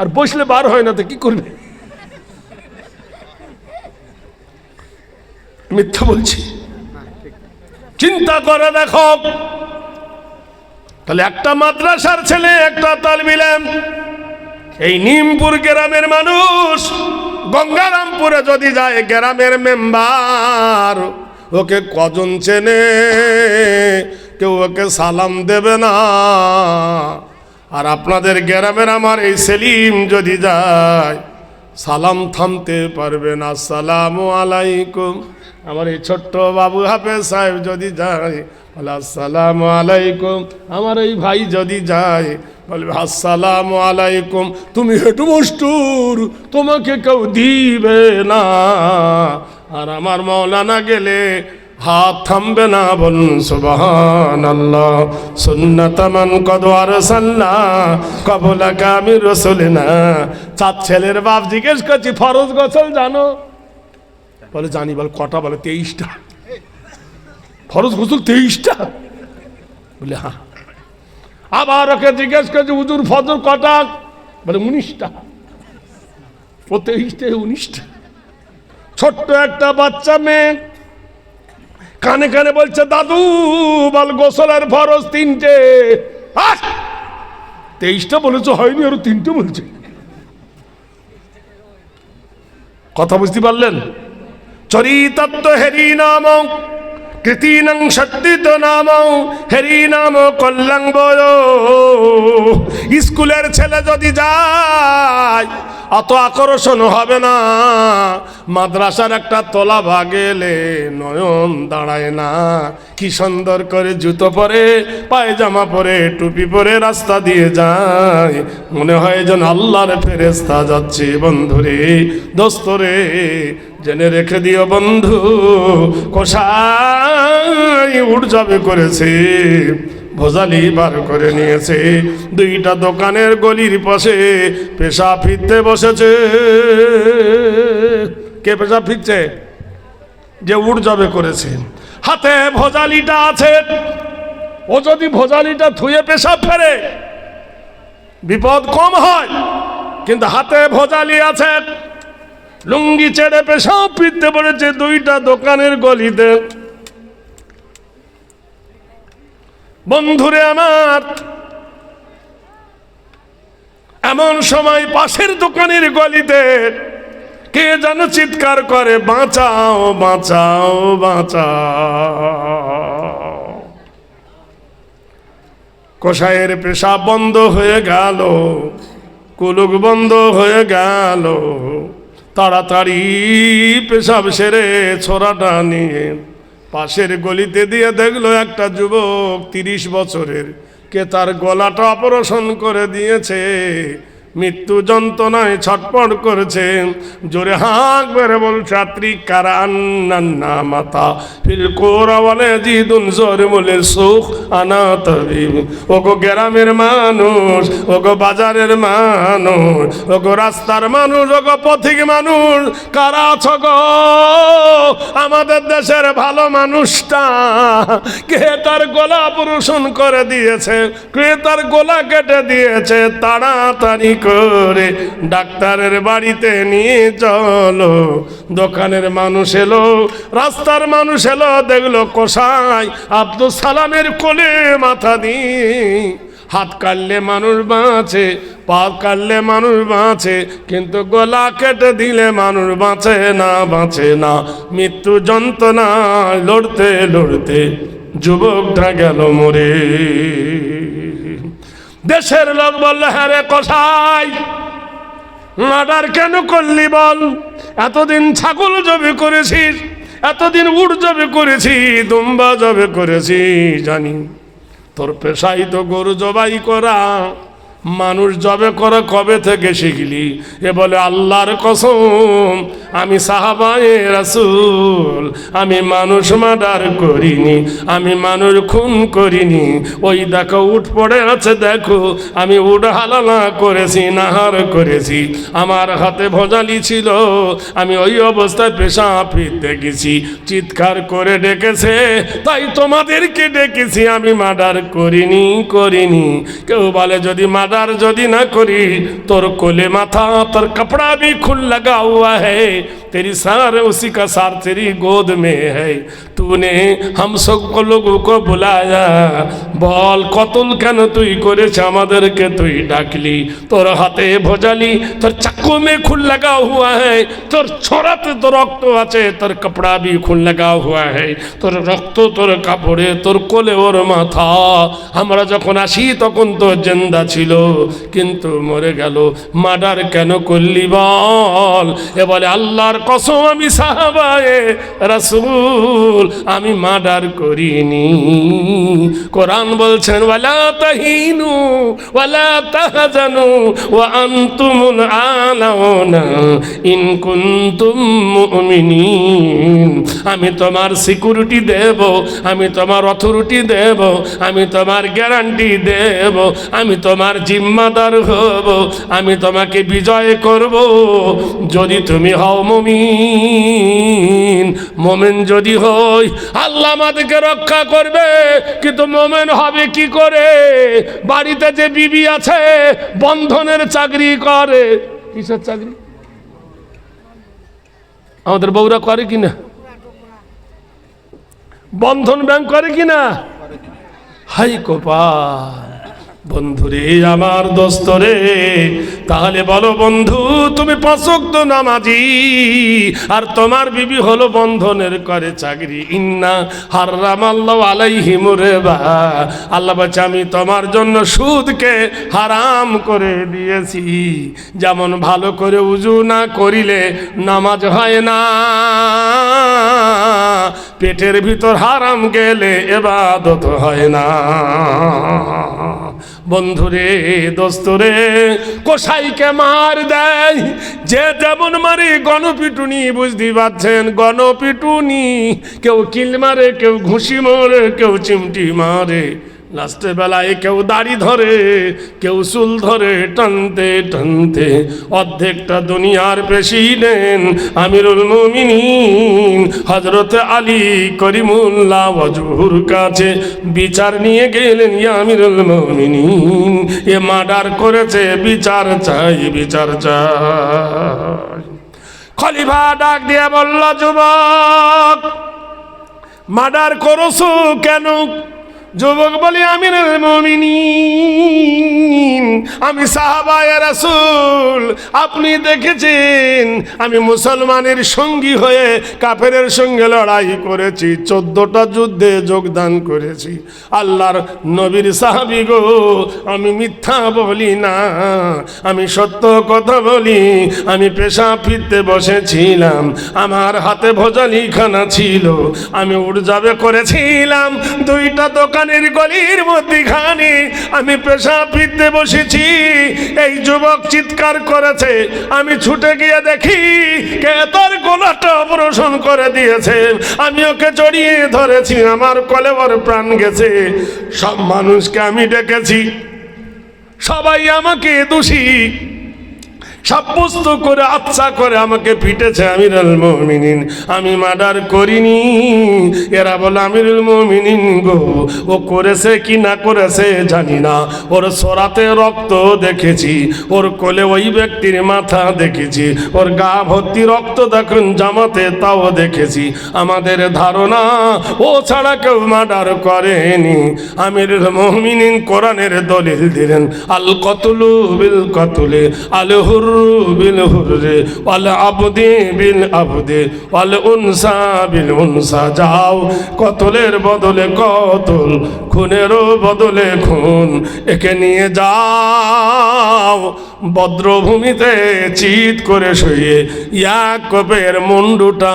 আর বসলে বার হয় না, তো কি করবে? মিথ্যা বলছি? চিন্তা করে দেখো। তাহলে একটা মাদ্রাসার ছেলে, একটা তালিবে ইলম, এই নিমপুর গ্রামের মানুষ গঙ্গারামপুরে যদি যায়, গ্রামের মেম্বার ওকে কজন চেনে? কেউ ওকে সালাম দেবে না। আর আপনাদের গ্রামের আমার এই সেলিম যদি যায়, সালাম থামতে পারবে না। আসসালামু আলাইকুম। আমার এই ছোট্ট বাবু হাফেজ সাহেব যদি যায়, বলে আসসালামু আলাইকুম। আমার এই ভাই যদি যায়, বলবে আসসালামু আলাইকুম। তুমি হেডমাস্টার, তোমাকে কেউ দিবে না। আর আমার মৌলানা গেলে হাত থামবে না। বলুন সুবহানাল্লাহ। সুন্নাতামান কদ আরসালনা ক্বাবলাকা মির রাসূলিনা। 4 ছেলের বাপ জিজ্ঞেস করছি, ফরজ গোসল জানো? বলে জানি। বলে কটা? বলে 23টা। ফরজ গোসল 23টা? বলে হ্যাঁ। আবার ওকে জিজ্ঞেস করছি, হুজুর ফজর কটা? বলে 19টা। ও 23টা, 19টা। ছোট্ট একটা বাচ্চা মেয়ে কানে কানে বলছে, দাদু বল গোসলের ফরজ 3টে। 23টা বলেছো, হয়নি, আরো 3টে বলছে। কথা বুঝতে পারলেন? চরিতত্ব হেরি নাম কৃতিনং সত্তিত নাম হেরি নাম কল্যাং বয়। স্কুলের ছেলে যদি যায়, অত আকর্ষণ হবে না। মাদ্রাসার একটা তলা ভাগেলে নয়ন দাঁড়ায় না। কি সুন্দর করে জুতো পরে, পায়জামা পরে, টুপি পরে রাস্তা দিয়ে যায়, মনে হয় যেন আল্লাহর ফেরেশতা যাচ্ছে। বন্ধুরে, দোস্তরে, জেনে রেখে দিও বন্ধু, কষাই উঠ যাবে করেছে, ভোজালি বার করে নিয়েছে। 2টা দোকানের গলির পাশে পেশা ফিরতে বসেছে। কে পেশা ফিরছে? যে উঠ যাবে করেছে। হাতে ভোজালিটা আছে, ও যদি ভোজালিটা থুয়ে পেশা ফেরে বিপদ কম হয়। কিন্তু হাতে ভোজালি আছে, লুঙ্গি ছেড়ে পেশাব ফিরতে পড়েছে 2টা দোকানের গলিতে। বন্ধুরে আমার, এমন সময় পাশের দোকানের গলিতে কে যেন চিৎকার করে, বাঁচাও বাঁচাও বাঁচাও। কসাইয়ের পেশাব বন্ধ হয়ে গেল, কুলুক বন্ধ হয়ে গেল। তাড়াতাড়ি পেশাব সেরে ছোরাটা নিয়ে পাশের গলিতে দিয়ে দেখলো একটা যুবক 30 বছরের, কে তার গলাটা অপারেশন করে দিয়েছে। মৃত্যু যন্ত্রণায় ছটপট করেছে। জোরে হাঁক বেড়ে বলছে, আত্রিকারান্না মাতা ফিল কোরা বলে জিদুন জোরে বলে সুখ আনা তবিব। ওগো গ্রামের মানুষ, ওগো বাজারের মানুষ, ওগো রাস্তার মানুষ, ওগো পথিক মানুষ, কারা আছো গো? আমাদের দেশের ভালো মানুষটা কে তার গলা অপারেশন করে দিয়েছে, কে তার গলা কেটে দিয়েছে, তাড়াতাড়ি করে ডাক্তারের বাড়িতে নিয়ে চলো। দোকানের মানুষ এলো, রাস্তার মানুষ এলো, দেখলো কসাই আব্দুল সালামের কোলে মাথা দিয়ে। হাত কাটলে মানুষ বাঁচে, পা কাটলে মানুষ বাঁচে, কিন্তু গলা কেটে দিলে মানুষ বাঁচে না, বাঁচে না। মৃত্যু যন্ত্রণায় লড়তে লড়তে যুবকটা গেল মরে। দেশের লোক বললে, হ্যাঁ রে কসাই, মার্ডার কেন করলি বল? এতদিন ছাগল জবে করেছিস, এতদিন উট জবে করেছি, দুম্বা জবে করেছি, জানি তোর পেশাই তো গরু জবাই করা। মানুষ জবে করা কবে থেকে শিখলি? এ বলে আল্লাহর কসম আমি সাহাবায়ে রাসূল, আমি মানুষ মার্ডার করিনি, আমি মানুষ খুন করিনি। ওই দেখো উট পড়ে আছে, দেখো আমি উট হালালা করেছি, নাহার করেছি, আমার হাতে ভোজালি ছিল, আমি ওই অবস্থায় পেশাব ফিরতে গেছি, চিৎকার করে ডেকেছে, তাই তোমাদেরকে ডেকেছি, আমি মার্ডার করিনি। কেউ বলে যদি মার্ডার যদি ना करी तोर कोले माथा पर कपड़ा भी खुल लगा हुआ है, तेरी सार उसी का सार तेरी गोद में है, तूने हम सब को लोगों को बुलाया, बोल कतल केन तुई करेछ आमादेरके तुई डाकली, तोर हाथे भोजाली, तोर चाकू में खुल लगा हुआ है, तोर छोराते तो रक्त आछे, तोर कपड़ा भी खुल लगा हुआ है, तोर रक्त तोर कापड़े, तोर कोले ओर माथा। আমরা যখন আসি তখন তো জিন্দা ছিল, কিন্তু মরে গেল, মার্ডার কেন করলি বল? এ বলে আল্লাহর কসম আমি সাহাবায়ে রাসূল, আমি মার্ডার করিনি। কোরআন বলছেন ওয়ালা তাহিনু ওয়ালা তাহজানু ওয়া আনতুমুল আলাউনা ইন কুনতুম মুমিনিন। আমি তোমার সিকিউরিটি দেব, আমি তোমার অথরিটি দেব, আমি তোমার গ্যারান্টি দেব, আমি তোমার জিম্মাদার হব, আমি তোমাকে বিজয় করব যদি তুমি হও মুমিন। মুমিন যদি হই আল্লাহ আমাদেরকে রক্ষা করবে, কিন্তু মুমিন হবে কি করে? বাড়িতে যে বিবি আছে বন্ধনের চাকরি করে, কিসের চাকরি? আমাদের বউরা করে কিনা? বন্ধন ব্যাংক করে কিনা? হাই কপাল বন্ধুরে আমার দোস্তরে। তাহলে বলো বন্ধু তুমি 5 ওয়াক্ত নামাজি আর তোমার বিবি হলো বন্ধনের করে চাকরি। ইন্না হারামাল্লাহু আলাইহিমুর রিবা, আল্লাহ বলছে আমি তোমার জন্য সুদকে হারাম করে দিয়েছি। যেমন ভালো করে উযু না করিলে নামাজ হয় না, পেটের ভিতর হারাম গেলে ইবাদত হয় না। বন্ধুরে দোস্তরে, কসাইকে মার দেয় যে যেমন মারে, গণপিটুনি বুঝতে পারছেন, গণপিটুনি। কেউ কিল মারে, কেউ ঘুষি মারে, কেউ চিমটি মারে, লাস্টে বেলায় কেউ দাড়ি ধরে, কেউ চুল ধরে, টানতে টানতে অর্ধেকটা দুনিয়ার প্রেসিডেন্ট আমিরুল মুমিনিন হযরত আলী করিমুল্লাহ ওয়াজহুর কাছে বিচার নিয়ে গেলেন। ইয়া আমিরুল মুমিনিন, এ মার্ডার করেছে, বিচার চাই, বিচার চাই। খলিফা ডাক দিয়ে বলল, যুবক মার্ডার করছো কেন? যুবক বলে আমিরুল মুমিনিন, আমি সাহাবায়ে রাসূল, আপনি দেখেছেন আমি মুসলমানের সঙ্গী হয়ে কাফেরের সঙ্গে লড়াই করেছি, 14টা যুদ্ধে যোগদান করেছি। আল্লাহর নবীর সাহাবী গো, আমি মিথ্যা বলি না, আমি সত্য কথা বলি। আমি পেশাব ফিরতে বসেছিলাম, আমার হাতে ভোজালিখানা ছিল, আমি উড়যাবে করেছিলাম, 2টা দোকানের গলির মধ্যখানে আমি পেশাব ফিরতে বসেছি। এই যুবক চিৎকার করেছে, আমি ছুটে গিয়ে দেখি কে তার গলাটা অপারেশন করে দিয়েছে। আমি ওকে জড়িয়ে ধরেছি, আমার কোলে ওর প্রাণ গেছে। সব মানুষকে আমি ডেকেছি, সবাই আমাকে দোষী সাব্যস্ত করে আচ্ছা করে আমাকে পিটেছে। আমিরুল মুমিনিন, আমি মার্ডার করিনি। এরা বলে আমিরুল মুমিনিন গো, ও করেছে কি না করেছে জানি না, ওর সরাতে রক্ত দেখেছি, ওর কোলে ওই ব্যক্তির মাথা দেখেছি, ওর গা ভর্তি রক্ত দেখুন জামাতে তাও দেখেছি। আমাদের ধারণা ও ছাড়া কেউ মার্ডার করেনি। আমিরুল মুমিনিন কোরআনের দলিল দিলেন, আল কতলু বিল কতলে আল হুর হুররু বিল হুররি ওয়াল আবদি বিল আবদি ওয়াল উনসা বিল উনসা। যাও কতলের বদলে কতল, খুনেরও বদলে খুন, একে নিয়ে যাও বদ্রভূমিতে চিৎ করে শুয়ে ইয়াকূবের মুন্ডুটা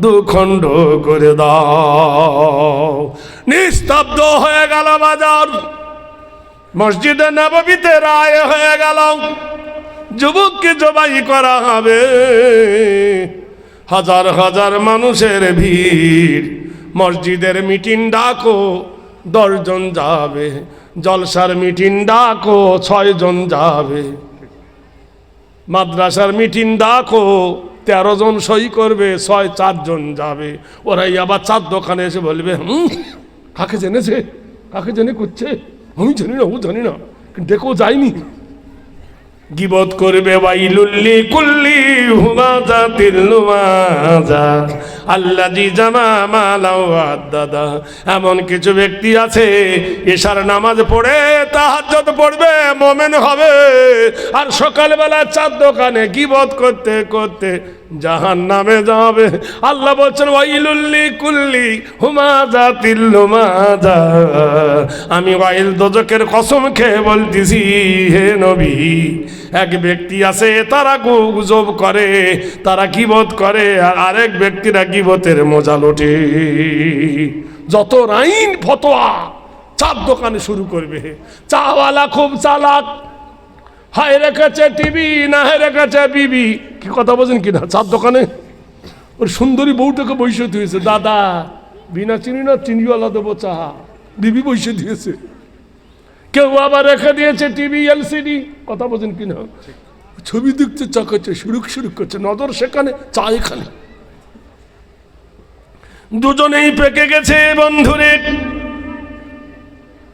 দুখণ্ড করে দাও। নিস্তব্ধ হয়ে গেল বাজার, মসজিদে নববীতে রায় হয়ে গেল যুবককে জবাই করা হবে। হাজার হাজার মানুষের ভিড়, মসজিদের মিটিং ডাকো 10 জন যাবে, জলসার মিটিং ডাকো 6 জন যাবে, মাদ্রাসার মিটিং ডাকো 13 জন সই করবে, 4 জন যাবে। ওরাই আবার চার দোকানে এসে বলবে কাকে জেনেছে, কাকে জেনে করছে, আমি জানি না, ও জানি না, দেখো যায়নি। গীবত করবে ওয়াইলুল্লি কুল্লি হুমাজাতিল লুমাজা আল্লাযী জামা মালাও আদাদা। এমন কিছু ব্যক্তি আছে এশার নামাজ পড়ে তাহাজ্জুদ পড়বে, মুমিন হবে, আর সকালবেলা চার দোকানে গীবত করতে করতে জাহান্নামে যাবে। আল্লাহ বলছেন ওয়াইলুল্লি কুল্লি হুমাজাতিল লুমাজা। আমি ওয়াইল দোজকের কসম খেয়ে বলতেছি হে নবী, এক ব্যক্তি আছে তারা গুজব করে, তারা গীবত করে, আর আরেক ব্যক্তিরা গীবতের মজা লোটে। যত আইন ফতোয়া চার দোকানে শুরু করবে। চাওয়ালা খুব চালাক, হায় রেখেছে টিভি না হায় রেখেছে বিবি, কি কথা বলছেন কিনা, চার দোকানে ওর সুন্দরী বউটাকে বসে দিয়েছে, দাদা বিনা চিনি না চিনিওয়ালা দেবো চা, বিবি বসে দিয়েছে। কেউ আবার রেখে দিয়েছে টিভি এলসিডি, কথা বলছেন কিনা, ছবি দেখতে চাকাচ্ছে, শুরুক শুরুক করছে, নজর সেখানে চা এখানে। দুজনেই পেকে গেছে বন্ধুরে,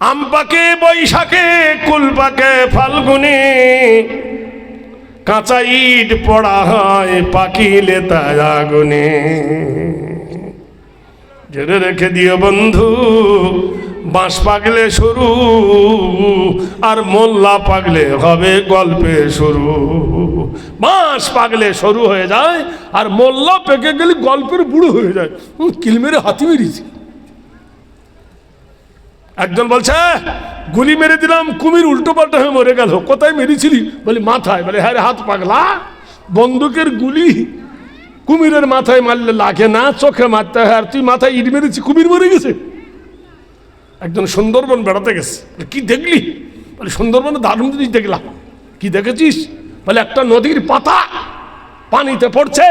আম পাকে বৈশাখে, কুল পাকে ফাল্গুনে, কাঁচা ইট পড়া হয় পাকিলে তাই আগুনে। জেনে রেখে দিও বন্ধু, বাঁশ পাগলে শুরু আর মোল্লা পাগলে হবে গল্পে শুরু। বাঁশ পাগলে শুরু হয়ে যায় আর মোল্লা পেকে গেলে গল্পের বুড়ো হয়ে যায়। কিল মেরে হাতি মেরেছি। একজন বলছে গুলি মেরে দিলাম, কুমির উল্টো পাল্টা হয়ে মরে গেল, কোথায় মেরেছিলি? বলি মাথায়। বলে হ্যাঁ হাত পাগলা, বন্দুকের গুলি কুমিরের মাথায় মারলে লাগে না, চোখে মারতে হয়, আর তুই মাথায় ইট মেরেছি, কুমির মরে গেছে। একজন সুন্দরবন বেড়াতে গেছে, কি দেখলি? বলে সুন্দরবনে দারুণ জিনিস দেখলাম। কি দেখেছিস? বলে একটা নদীর পাতা পানিতে পড়ছে,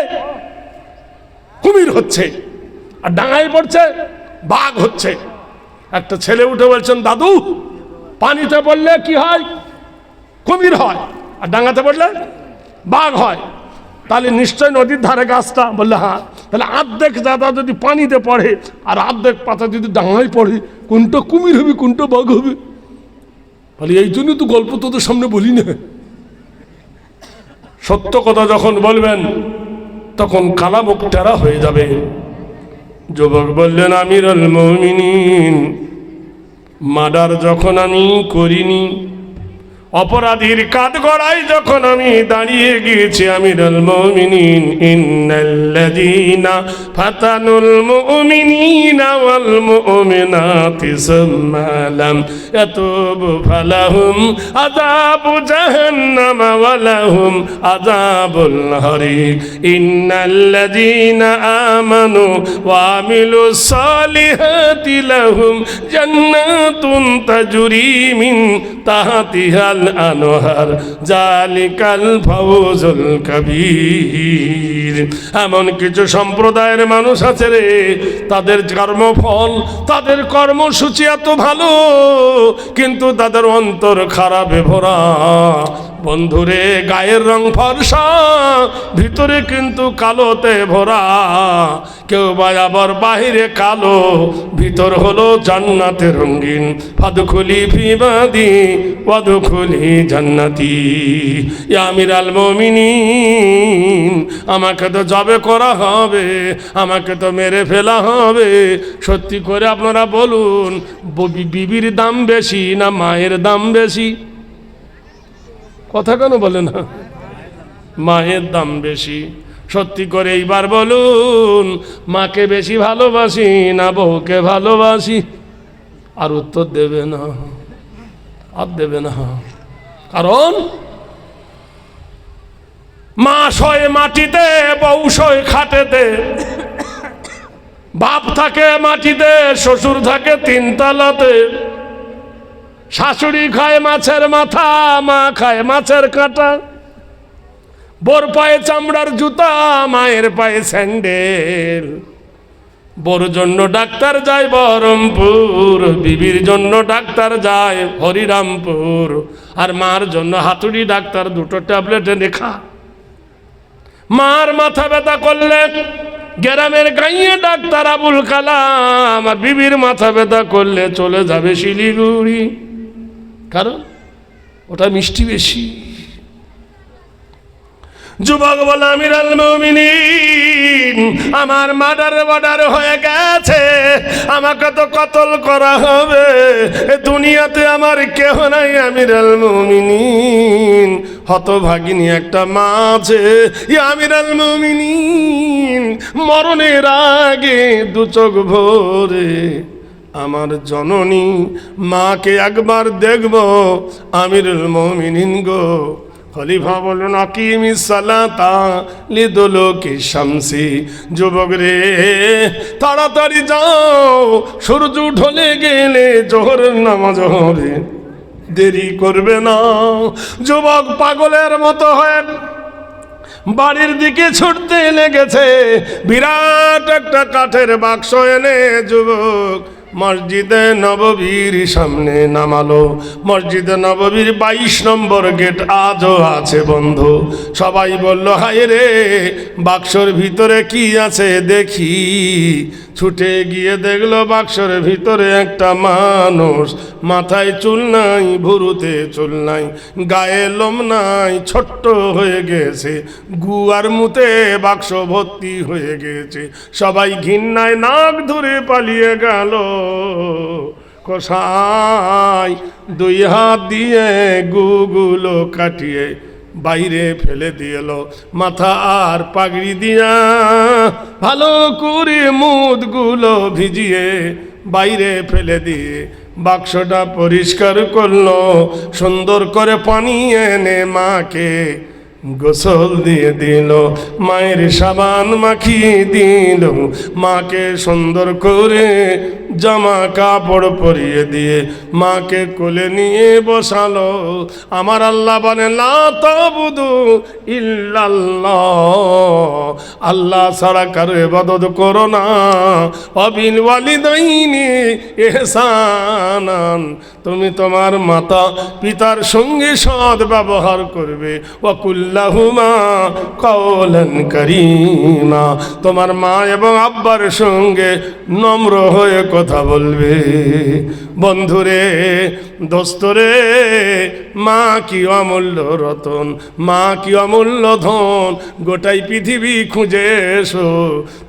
কুমির হচ্ছে, আর ডাঙায় পড়ছে, বাঘ হচ্ছে। একটা ছেলে উঠে বলছেন, দাদু পানিতে পড়লে কি হয়? কুমির হয়, আর ডাঙাতে পড়লে বাঘ হয়। তাহলে নিশ্চয় নদীর ধারে গাছটা। বললে হ্যাঁ। তাহলে অর্ধেক দাদা যদি পানিতে পড়ে আর অর্ধেক পাতা যদি ডাঙায় পড়ে, কোনটা কুমির হবে কোনটা বাঘ হবে? বলে এই জন্য তো গল্প তোদের সামনে বলি না। সত্য কথা যখন বলবেন তখন কালামুখ টেরা হয়ে যাবে। যুবক বললেন, আমিরুল মুমিনিন, মার্ডার যখন আমি করিনি, অপরাধীর কাঠগড়ায় যখন আমি দাঁড়িয়ে গিয়েছি, আমিরুল মুমিনিন, ইন্নাল্লাযীনা ফাতানুল মুমিনিনা ওয়াল মুমিনাতি সুম্মা লাম ইয়াতুবু ফালাহুম আযাবু জাহান্নাম ওয়া লাহুম আযাবুল হারিক। ইন্নাল্লাযীনা আমানু ওয়া আমিলুস সালিহাতি লাহুম জান্নাতুন তাজরি মিন তাহতিহাল আনহার জালিকাল ফাউজুল কবীর। এমন কিছু সম্প্রদায়ের মানুষ আছে রে, তাদের কর্মফল, তাদের কর্মসূচি এত ভালো, কিন্তু তাদের অন্তর খারাপে ভরা। বন্ধুরে, গায়ের রং ফর্সা, ভিতরে কিন্তু কালোতে ভরা। কেউ বা আবার বাহিরে কালো, ভিতর হলো জান্নাতে রঙিন। ফাদখুলি ফি ইবাদি ওয়াদখুলি জান্নাতি। ইয়া আমিরাল মুমিনিন, আমাকে তো জবে করা হবে, আমাকে তো মেরে ফেলা হবে। সত্যি করে আপনারা বলুন, বিবির দাম বেশি না মায়ের দাম বেশি? কথা কেন বলে না? মায়ের দাম বেশি। সত্যি করে এইবার বলুন, মাকে বেশি ভালোবাসি না বউকে ভালোবাসি? আর উত্তর দেবে না, আর দেবে না। কারণ মা শোয় মাটিতে, বউ শোয় খাটেতে, বাপ থাকে মাটিতে, শ্বশুর থাকে তিনতলাতে, শাশুড়ি খায় মাছের মাথা, মা খায় মাছের কাঁটা, বোর পায়ে চামড়ার জুতা, মায়ের পায়ে স্যান্ডেল। বোর জন্য ডাক্তার যায় বহরমপুর, বিবির জন্য ডাক্তার যায় হরিরামপুর, আর মার জন্য হাতুড়ি ডাক্তার, দুটো ট্যাবলেট এনে খা। মার মাথা ব্যথা করলে গ্রামের গাইয়ে ডাক্তার আবুল কালাম, আর বিবির মাথা ব্যথা করলে চলে যাবে শিলিগুড়ি। কারণ ওটা মিষ্টি বেশি। যুবক বলে আমিরুল মুমিনিন, আমার মার্ডার হয়ে গেছে, আমাকে তো কতল করা হবে, এ দুনিয়াতে আমার কেহ নাই আমিরুল মুমিনিন। হতভাগিনী একটা মা আছে, আমিরুল মুমিনিন, মরণের আগে দু চোখ ভরে আমার জননী মাকে একবার দেখব আমিরুল মুমিনিন গো। খলিফা বলুন আকিমিস সালাতা লিদুলুকি শামসি। যুবক রে, তাড়াতাড়ি যাও, সূর্য ঢলে গেলে জোহরের নামাজ হবে, দেরি করবে না। যুবক পাগলের মতো হয়ে বাড়ির দিকে ছুটতে লেগেছে। বিরাট একটা কাঠের বাক্স এনে যুবক মসজিদে নববীর সামনে নামালো। মসজিদে নববীর 22 নম্বর গেট আজও আছে বন্ধ। সবাই বলল হায় রে, বাক্সর ভিতরে কি আছে দেখি। ছুটে গিয়ে দেখলো বাক্সর ভিতরে একটা মানুষ, মাথায় চুল নাই, ভুরুতে চুল নাই, গায়ে লোম নাই, ছোট্ট হয়ে গেছে, গু আর মুতে বাক্স ভর্তি হয়ে গেছে। সবাই ঘৃণায় নাক ধরে পালিয়ে গেল। কসাই 2 হাত দিয়ে গুগুলো কাটিয়ে বাইরে ফেলে দিল। মাথা আর পাগড়ি দিয়া ভালো করে মুদগুলো ভিজিয়ে বাইরে ফেলে দিয়ে বাক্সটা পরিষ্কার করলো। সুন্দর করে পানি এনে মাকে গোসল দিয়ে দিল, মায়ের সাবান মাখিয়ে দিল, মাকে সুন্দর করে জামা কাপড় পরিয়ে দিয়ে মাকে কোলে নিয়ে বসালো। আমার আল্লাহ বলে লা তাবুদু ইল্লাল্লাহ, আল্লাহ ছাড়া কারো ইবাদত করো না। ওয়াবিল ওয়ালিদাইনি ইহসানান, তুমি তোমার মাতা পিতার সঙ্গে সৎ ব্যবহার করবে। ওয়া কুল্লাহুমা কাওলান কারীমা, তোমার মা এবং আব্বার সঙ্গে নম্র হয়ে কথা বলবে। বন্ধুরে, দোস্তরে, মা কি অমূল্য রতন, মা কি অমূল্য ধন। গোটাই পৃথিবী খুঁজে এসো,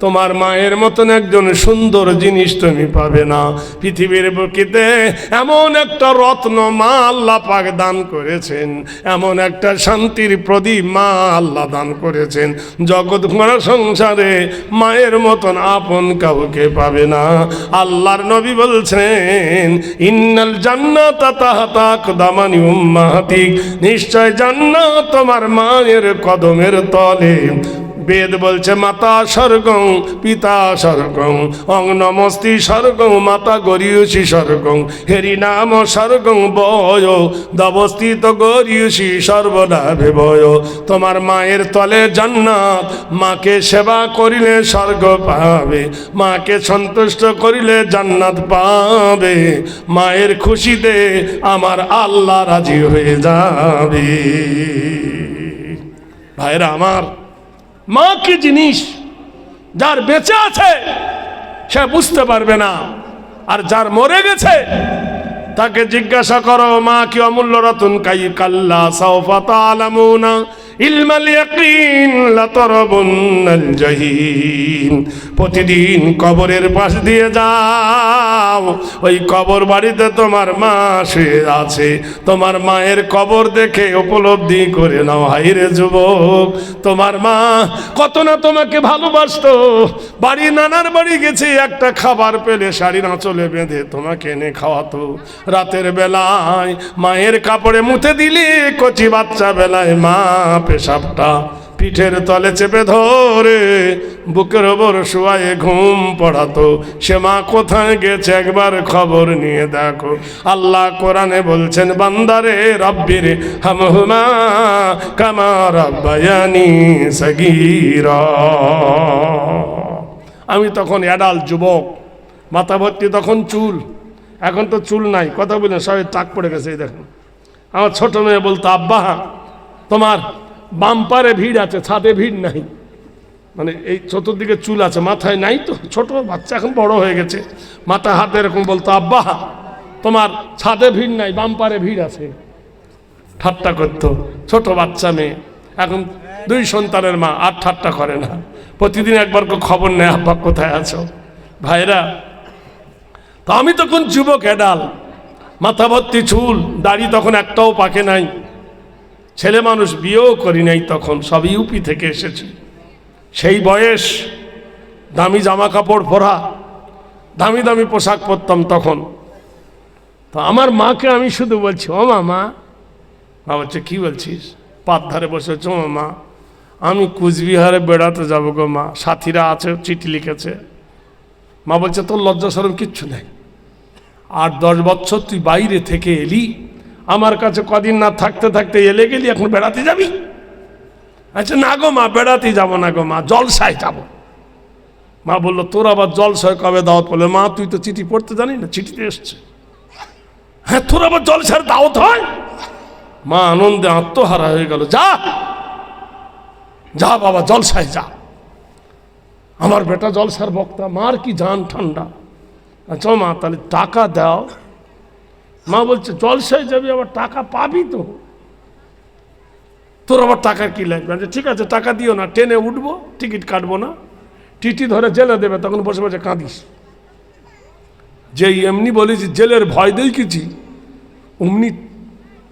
তোমার মায়ের মতন একজন সুন্দর জিনিস তুমি পাবে না। পৃথিবীর বুকেতে এমন একটা রত্ন মা আল্লাহ পাক দান করেছেন, এমন একটা শান্তির প্রদীপ মা আল্লাহ দান করেছেন। জগৎ ভরা সংসারে মায়ের মতন আপন কাউকে পাবে না। আল্লাহর নবী বলছেন ইন্নাল জান্নাতা তাহতা আকদামানি উম্মাহাতিক, নিশ্চয় জান্নাত তোমার মায়ের কদমের তলে। বেদ বলছে মাতা স্বর্গং পিতা স্বর্গং অং নমস্তি স্বর্গং মাতা গরিয়সী স্বর্গং হেরি নাম স্বর্গং বয় দবস্থিত গরিয়সী সর্বলাভে বয়। তোমার মায়ের তলে জান্নাত, মাকে সেবা করিলে স্বর্গ পাবে, মাকে সন্তুষ্ট করিলে জান্নাত পাবে। মায়ের খুশিতে আমার আল্লাহ রাজি হয়ে যাবে। ভাইরা আমার, মা কি জিনিস যার বেঁচে আছে সে বুঝতে পারবে না, আর যার মরে গেছে তাকে জিজ্ঞাসা করো মা কি অমূল্য রতন। কাই কাল্লা সাওফা তা'লামুনা, ইলমাল ইয়াকিন লাতারাবুন্নাল জাহিম। প্রতিদিন কবরের পাশ দিয়ে যাও, ওই কবর বাড়িতে তোমার মা শুয়ে আছে, তোমার মায়ের কবর দেখে উপলব্ধি করে নাও, হাইরে যুবক, তোমার মা কত না তোমাকে ভালোবাসতো। বাড়ি নানার বাড়ি গেছে, একটা খাবার পেলে শাড়ির আঁচলে বেঁধে তোমাকে এনে খাওয়াতো। রাতের বেলায় মায়ের কাপড়ে মুতে দিলে কচি বাচ্চা বেলায় মা পেশাবটা পিঠের তলে চেপে ধরে বুকের ওপর শুয়ায়ে ঘুম পড়াতো। সে মা কোথায় গেছে একবার খবর নিয়ে দেখো। আল্লাহ কোরআনে বলছেন, বান্দারে রব্বির হামহুমা কামা রাব্বায়ানি সগীরা। আমি তখন অ্যাডাল্ট যুবক, মাথা ভর্তি তখন চুল, এখন তো চুল নাই, কথা বলেন সবাই টাক পড়ে গেছে। এই দেখুন, আমার ছোট মেয়ে বলতো, আব্বা তোমার বাম্পারে ভিড় আছে, ছাদে ভিড় নাই। মানে এই চতুর্দিকে চুল আছে, মাথায় নাই। তো ছোট বাচ্চা, এখন বড় হয়ে গেছে, মাথা হাতে এরকম বলতো, আব্বা তোমার ছাদে ভিড় নাই, বাম্পারে ভিড় আছে। ঠাট্টা করতো, ছোট বাচ্চা মেয়ে, এখন 2 সন্তানের মা, আর ঠাট্টা করে না। প্রতিদিন একবার খবর নেয়, আব্বা কোথায় আছো। ভাইরা, তো আমি তখন যুবক, অ্যাডাল, মাথা ভর্তি চুল, দাড়ি তখন একটাও পাকে নাই, ছেলে মানুষ, বিয়েও করি নাই তখন, সব ইউপি থেকে এসেছি। সেই বয়স, দামি জামা কাপড় পরা, দামি দামি পোশাক পরতাম তখন। তো আমার মাকে আমি শুধু বলছি, ও মা, মা বলছে কি বলছিস? পাত ধারে বসেছ, ও মা আমি কুচবিহারে বেড়াতে যাবো গো মা, সাথীরা আছে, চিঠি লিখেছে। মা বলছে, তোর লজ্জা শরম কিচ্ছু নেই, 8-10 বছর তুই বাইরে থেকে এলি, আমার কাছে কদিন না থাকতে থাকতে এলে গেলি, এখন বেড়াতে যাবি? আচ্ছা না গো মা, বেড়াতে যাবো না গো মা, জলসায় যাবো। মা বললো, তোর আবার জলসায় কবে দাওয়াত পড়লো? মা তুই তো চিঠি পড়তে জানি না, চিঠিতে এসছে। হ্যাঁ, তোর আবার জলসার দাওয়াত হয়? মা আনন্দে আত্মহারা হয়ে গেল। যা যা বাবা, জলসায় যা। আমার বেটা জলসার বক্তা, মার কি জান ঠান্ডা। আচ্ছা মা, তাহলে টাকা দাও। মা বলছে, জলসায় যাবি, আবার টাকা পাবি তো, তোর আবার টাকা কি লাগবে? ঠিক আছে, টাকা দিও না, ট্রেনে উঠবো, টিকিট কাটবো না, টিটি ধরে জেলে দেবে, তখন বসে বসে কাঁদিস। যেই এমনি বলেছি জেলের ভয় দেখিয়েছি, অমনি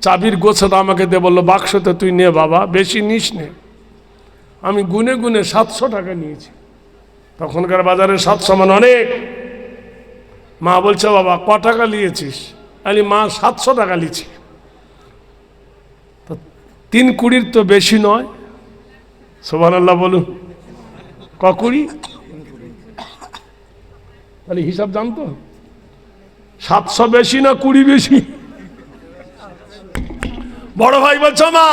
চাবির গোছাটা আমাকে দে, বললো বাক্সতে তুই নে বাবা, বেশি নিস নে। আমি গুনে গুনে 700 টাকা নিয়েছি, তখনকার বাজারে 700 মানে অনেক। মা বলছে, বাবা ক টাকা নিয়েছিস? আমি মা 700 টাকা নিয়েছি। তো 3 তো বেশি নয়, সুবহানাল্লাহ বলুন। ক কুড়ি? তাহলে হিসাব জানতো, 700 বেশি না 20 বেশি? বড় ভাই বলছো, মা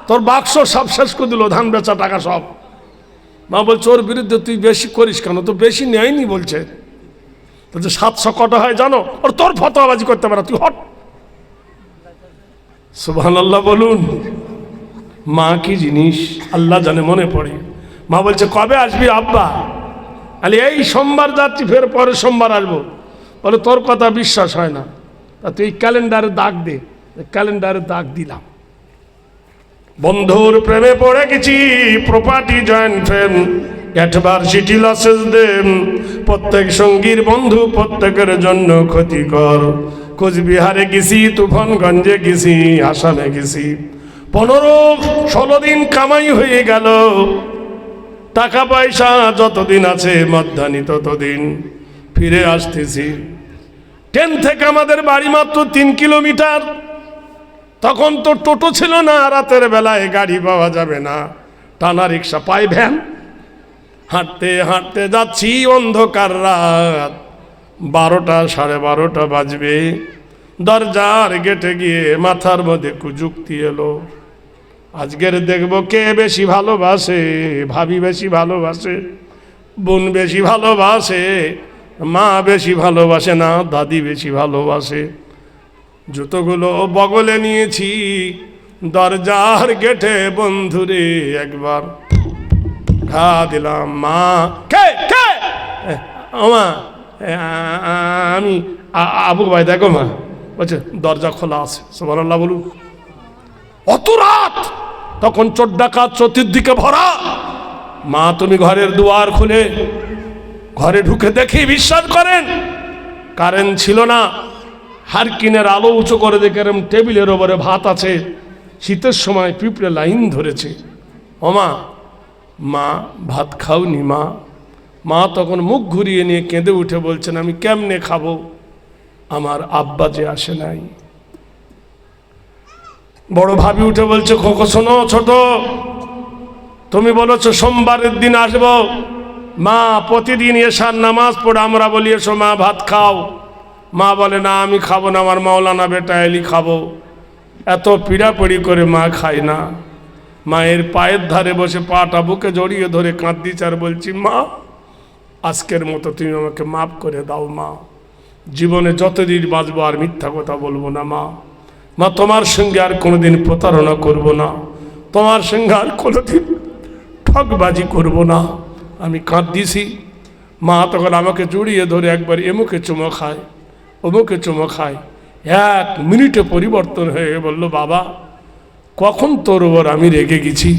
তোর বাক্স সব শেষ করে দিল, ধান বেচা টাকা সব। মা বলছে, ওর বিরুদ্ধে তুই বেশি করিস কেন? তো বেশি নেয়নি বলছে। বলছে 700 কত হয় জানো? ওর তোর ফতোয়াবাজি করতে পারে, তুই হট। সুবহানাল্লাহ বলুন। মা কি জিনিস আল্লাহ জানে, মনে পড়ে। মা বলছে, কবে আসবি আব্বা? আরে এই সোমবার যাচ্ছি, ফের পরে সোমবার আসবো। বলে, তোর কথা বিশ্বাস হয় না, তা তুই ক্যালেন্ডারে দাগ দে। ক্যালেন্ডারে দাগ দিলাম। বন্ধুর প্রেমে পড়ে গেছি, property joint frame, university losses then, প্রত্যেক সঙ্গীর বন্ধু প্রত্যেকের জন্য ক্ষতিকর। কোচবিহারে গেছি, তুফানগঞ্জে গেছি, আসামে গেছি, 15-16 দিন কামাই হয়ে গেল। টাকা পয়সা যতদিন আছে মধ্যাহ্নি ততদিন ফিরে আসতেছি। ট্রেন থেকে আমাদের বাড়ি মাত্র 3 কিলোমিটার। তখন তো টোটো ছিল না, রাতের বেলায় গাড়ি পাওয়া যাবে না, টানা রিক্সা, পাই ভ্যান। হাঁটতে হাঁটতে যাচ্ছি, অন্ধকার রাত, 12টা 12:30 বাজবে। দরজার গেটে গিয়ে মাথার মধ্যে কুযুক্তি এলো, আজকের দেখব কে বেশি ভালোবাসে। ভাবি বেশি ভালোবাসে, বোন বেশি ভালোবাসে, মা বেশি ভালোবাসে না, দাদি বেশি ভালোবাসে। জুতোগুলো বগলে নিয়েছি, দরজার গেটে বন্ধুরে একবার ঘা দিলাম। মা, কে কে? মা আমি আবু ভাই, দেখো মা। বলছে, দরজা খোলা আছে। সুবহানাল্লাহ বলুন। অত রাত তখন চোর ডাকাত চতুর্দিকে ভরা। মা তুমি ঘরের দুয়ার খুলে ঘরে ঢুকে দেখি বিশ্বাস করেন কারেন্ট ছিল না, হারকিনের আলো উঁচু করে দেখে এরম টেবিলের ওপরে ভাত আছে, শীতের সময় পিঁপড়ে লাইন ধরেছে। ও মা, মা ভাত খাওনি মা? মা তখন মুখ ঘুরিয়ে নিয়ে কেঁদে উঠে বলছেন আমি কেমনে খাবো, আমার আব্বা যে আসে নাই। বড় ভাবি উঠে বলছে খোকো শোনো ছোট, তুমি বলেছো সোমবারের দিন আসবো, মা প্রতিদিন এশার নামাজ পড়ে আমরা বলি এসো মা ভাত খাও, মা বলে না আমি খাবো না, আমার মাওলানা বেটা এলি খাবো। এত পিড়াপিড়ি করে মা খায় না, মায়ের পায়ের ধারে বসে পাটা বুকে জড়িয়ে ধরে কাঁদছি আর বলছি মা আজকের মতো তুমি আমাকে মাফ করে দাও মা, জীবনে যতদিন বাঁচবো আর মিথ্যা কথা বলবো না মা, মা তোমার সঙ্গে আর কোনোদিন প্রতারণা করব না, তোমার সঙ্গে আর কোনোদিন ঠকবাজি করব না। আমি কাঁদছি। মা তখন আমাকে জড়িয়ে ধরে একবার এমুকে চুমো খায় অমুকে চুমো খায়, 1 মিনিটে পরিবর্তন হয়ে বলল বাবা কখন তোর ওপর আমি রেগে গেছি।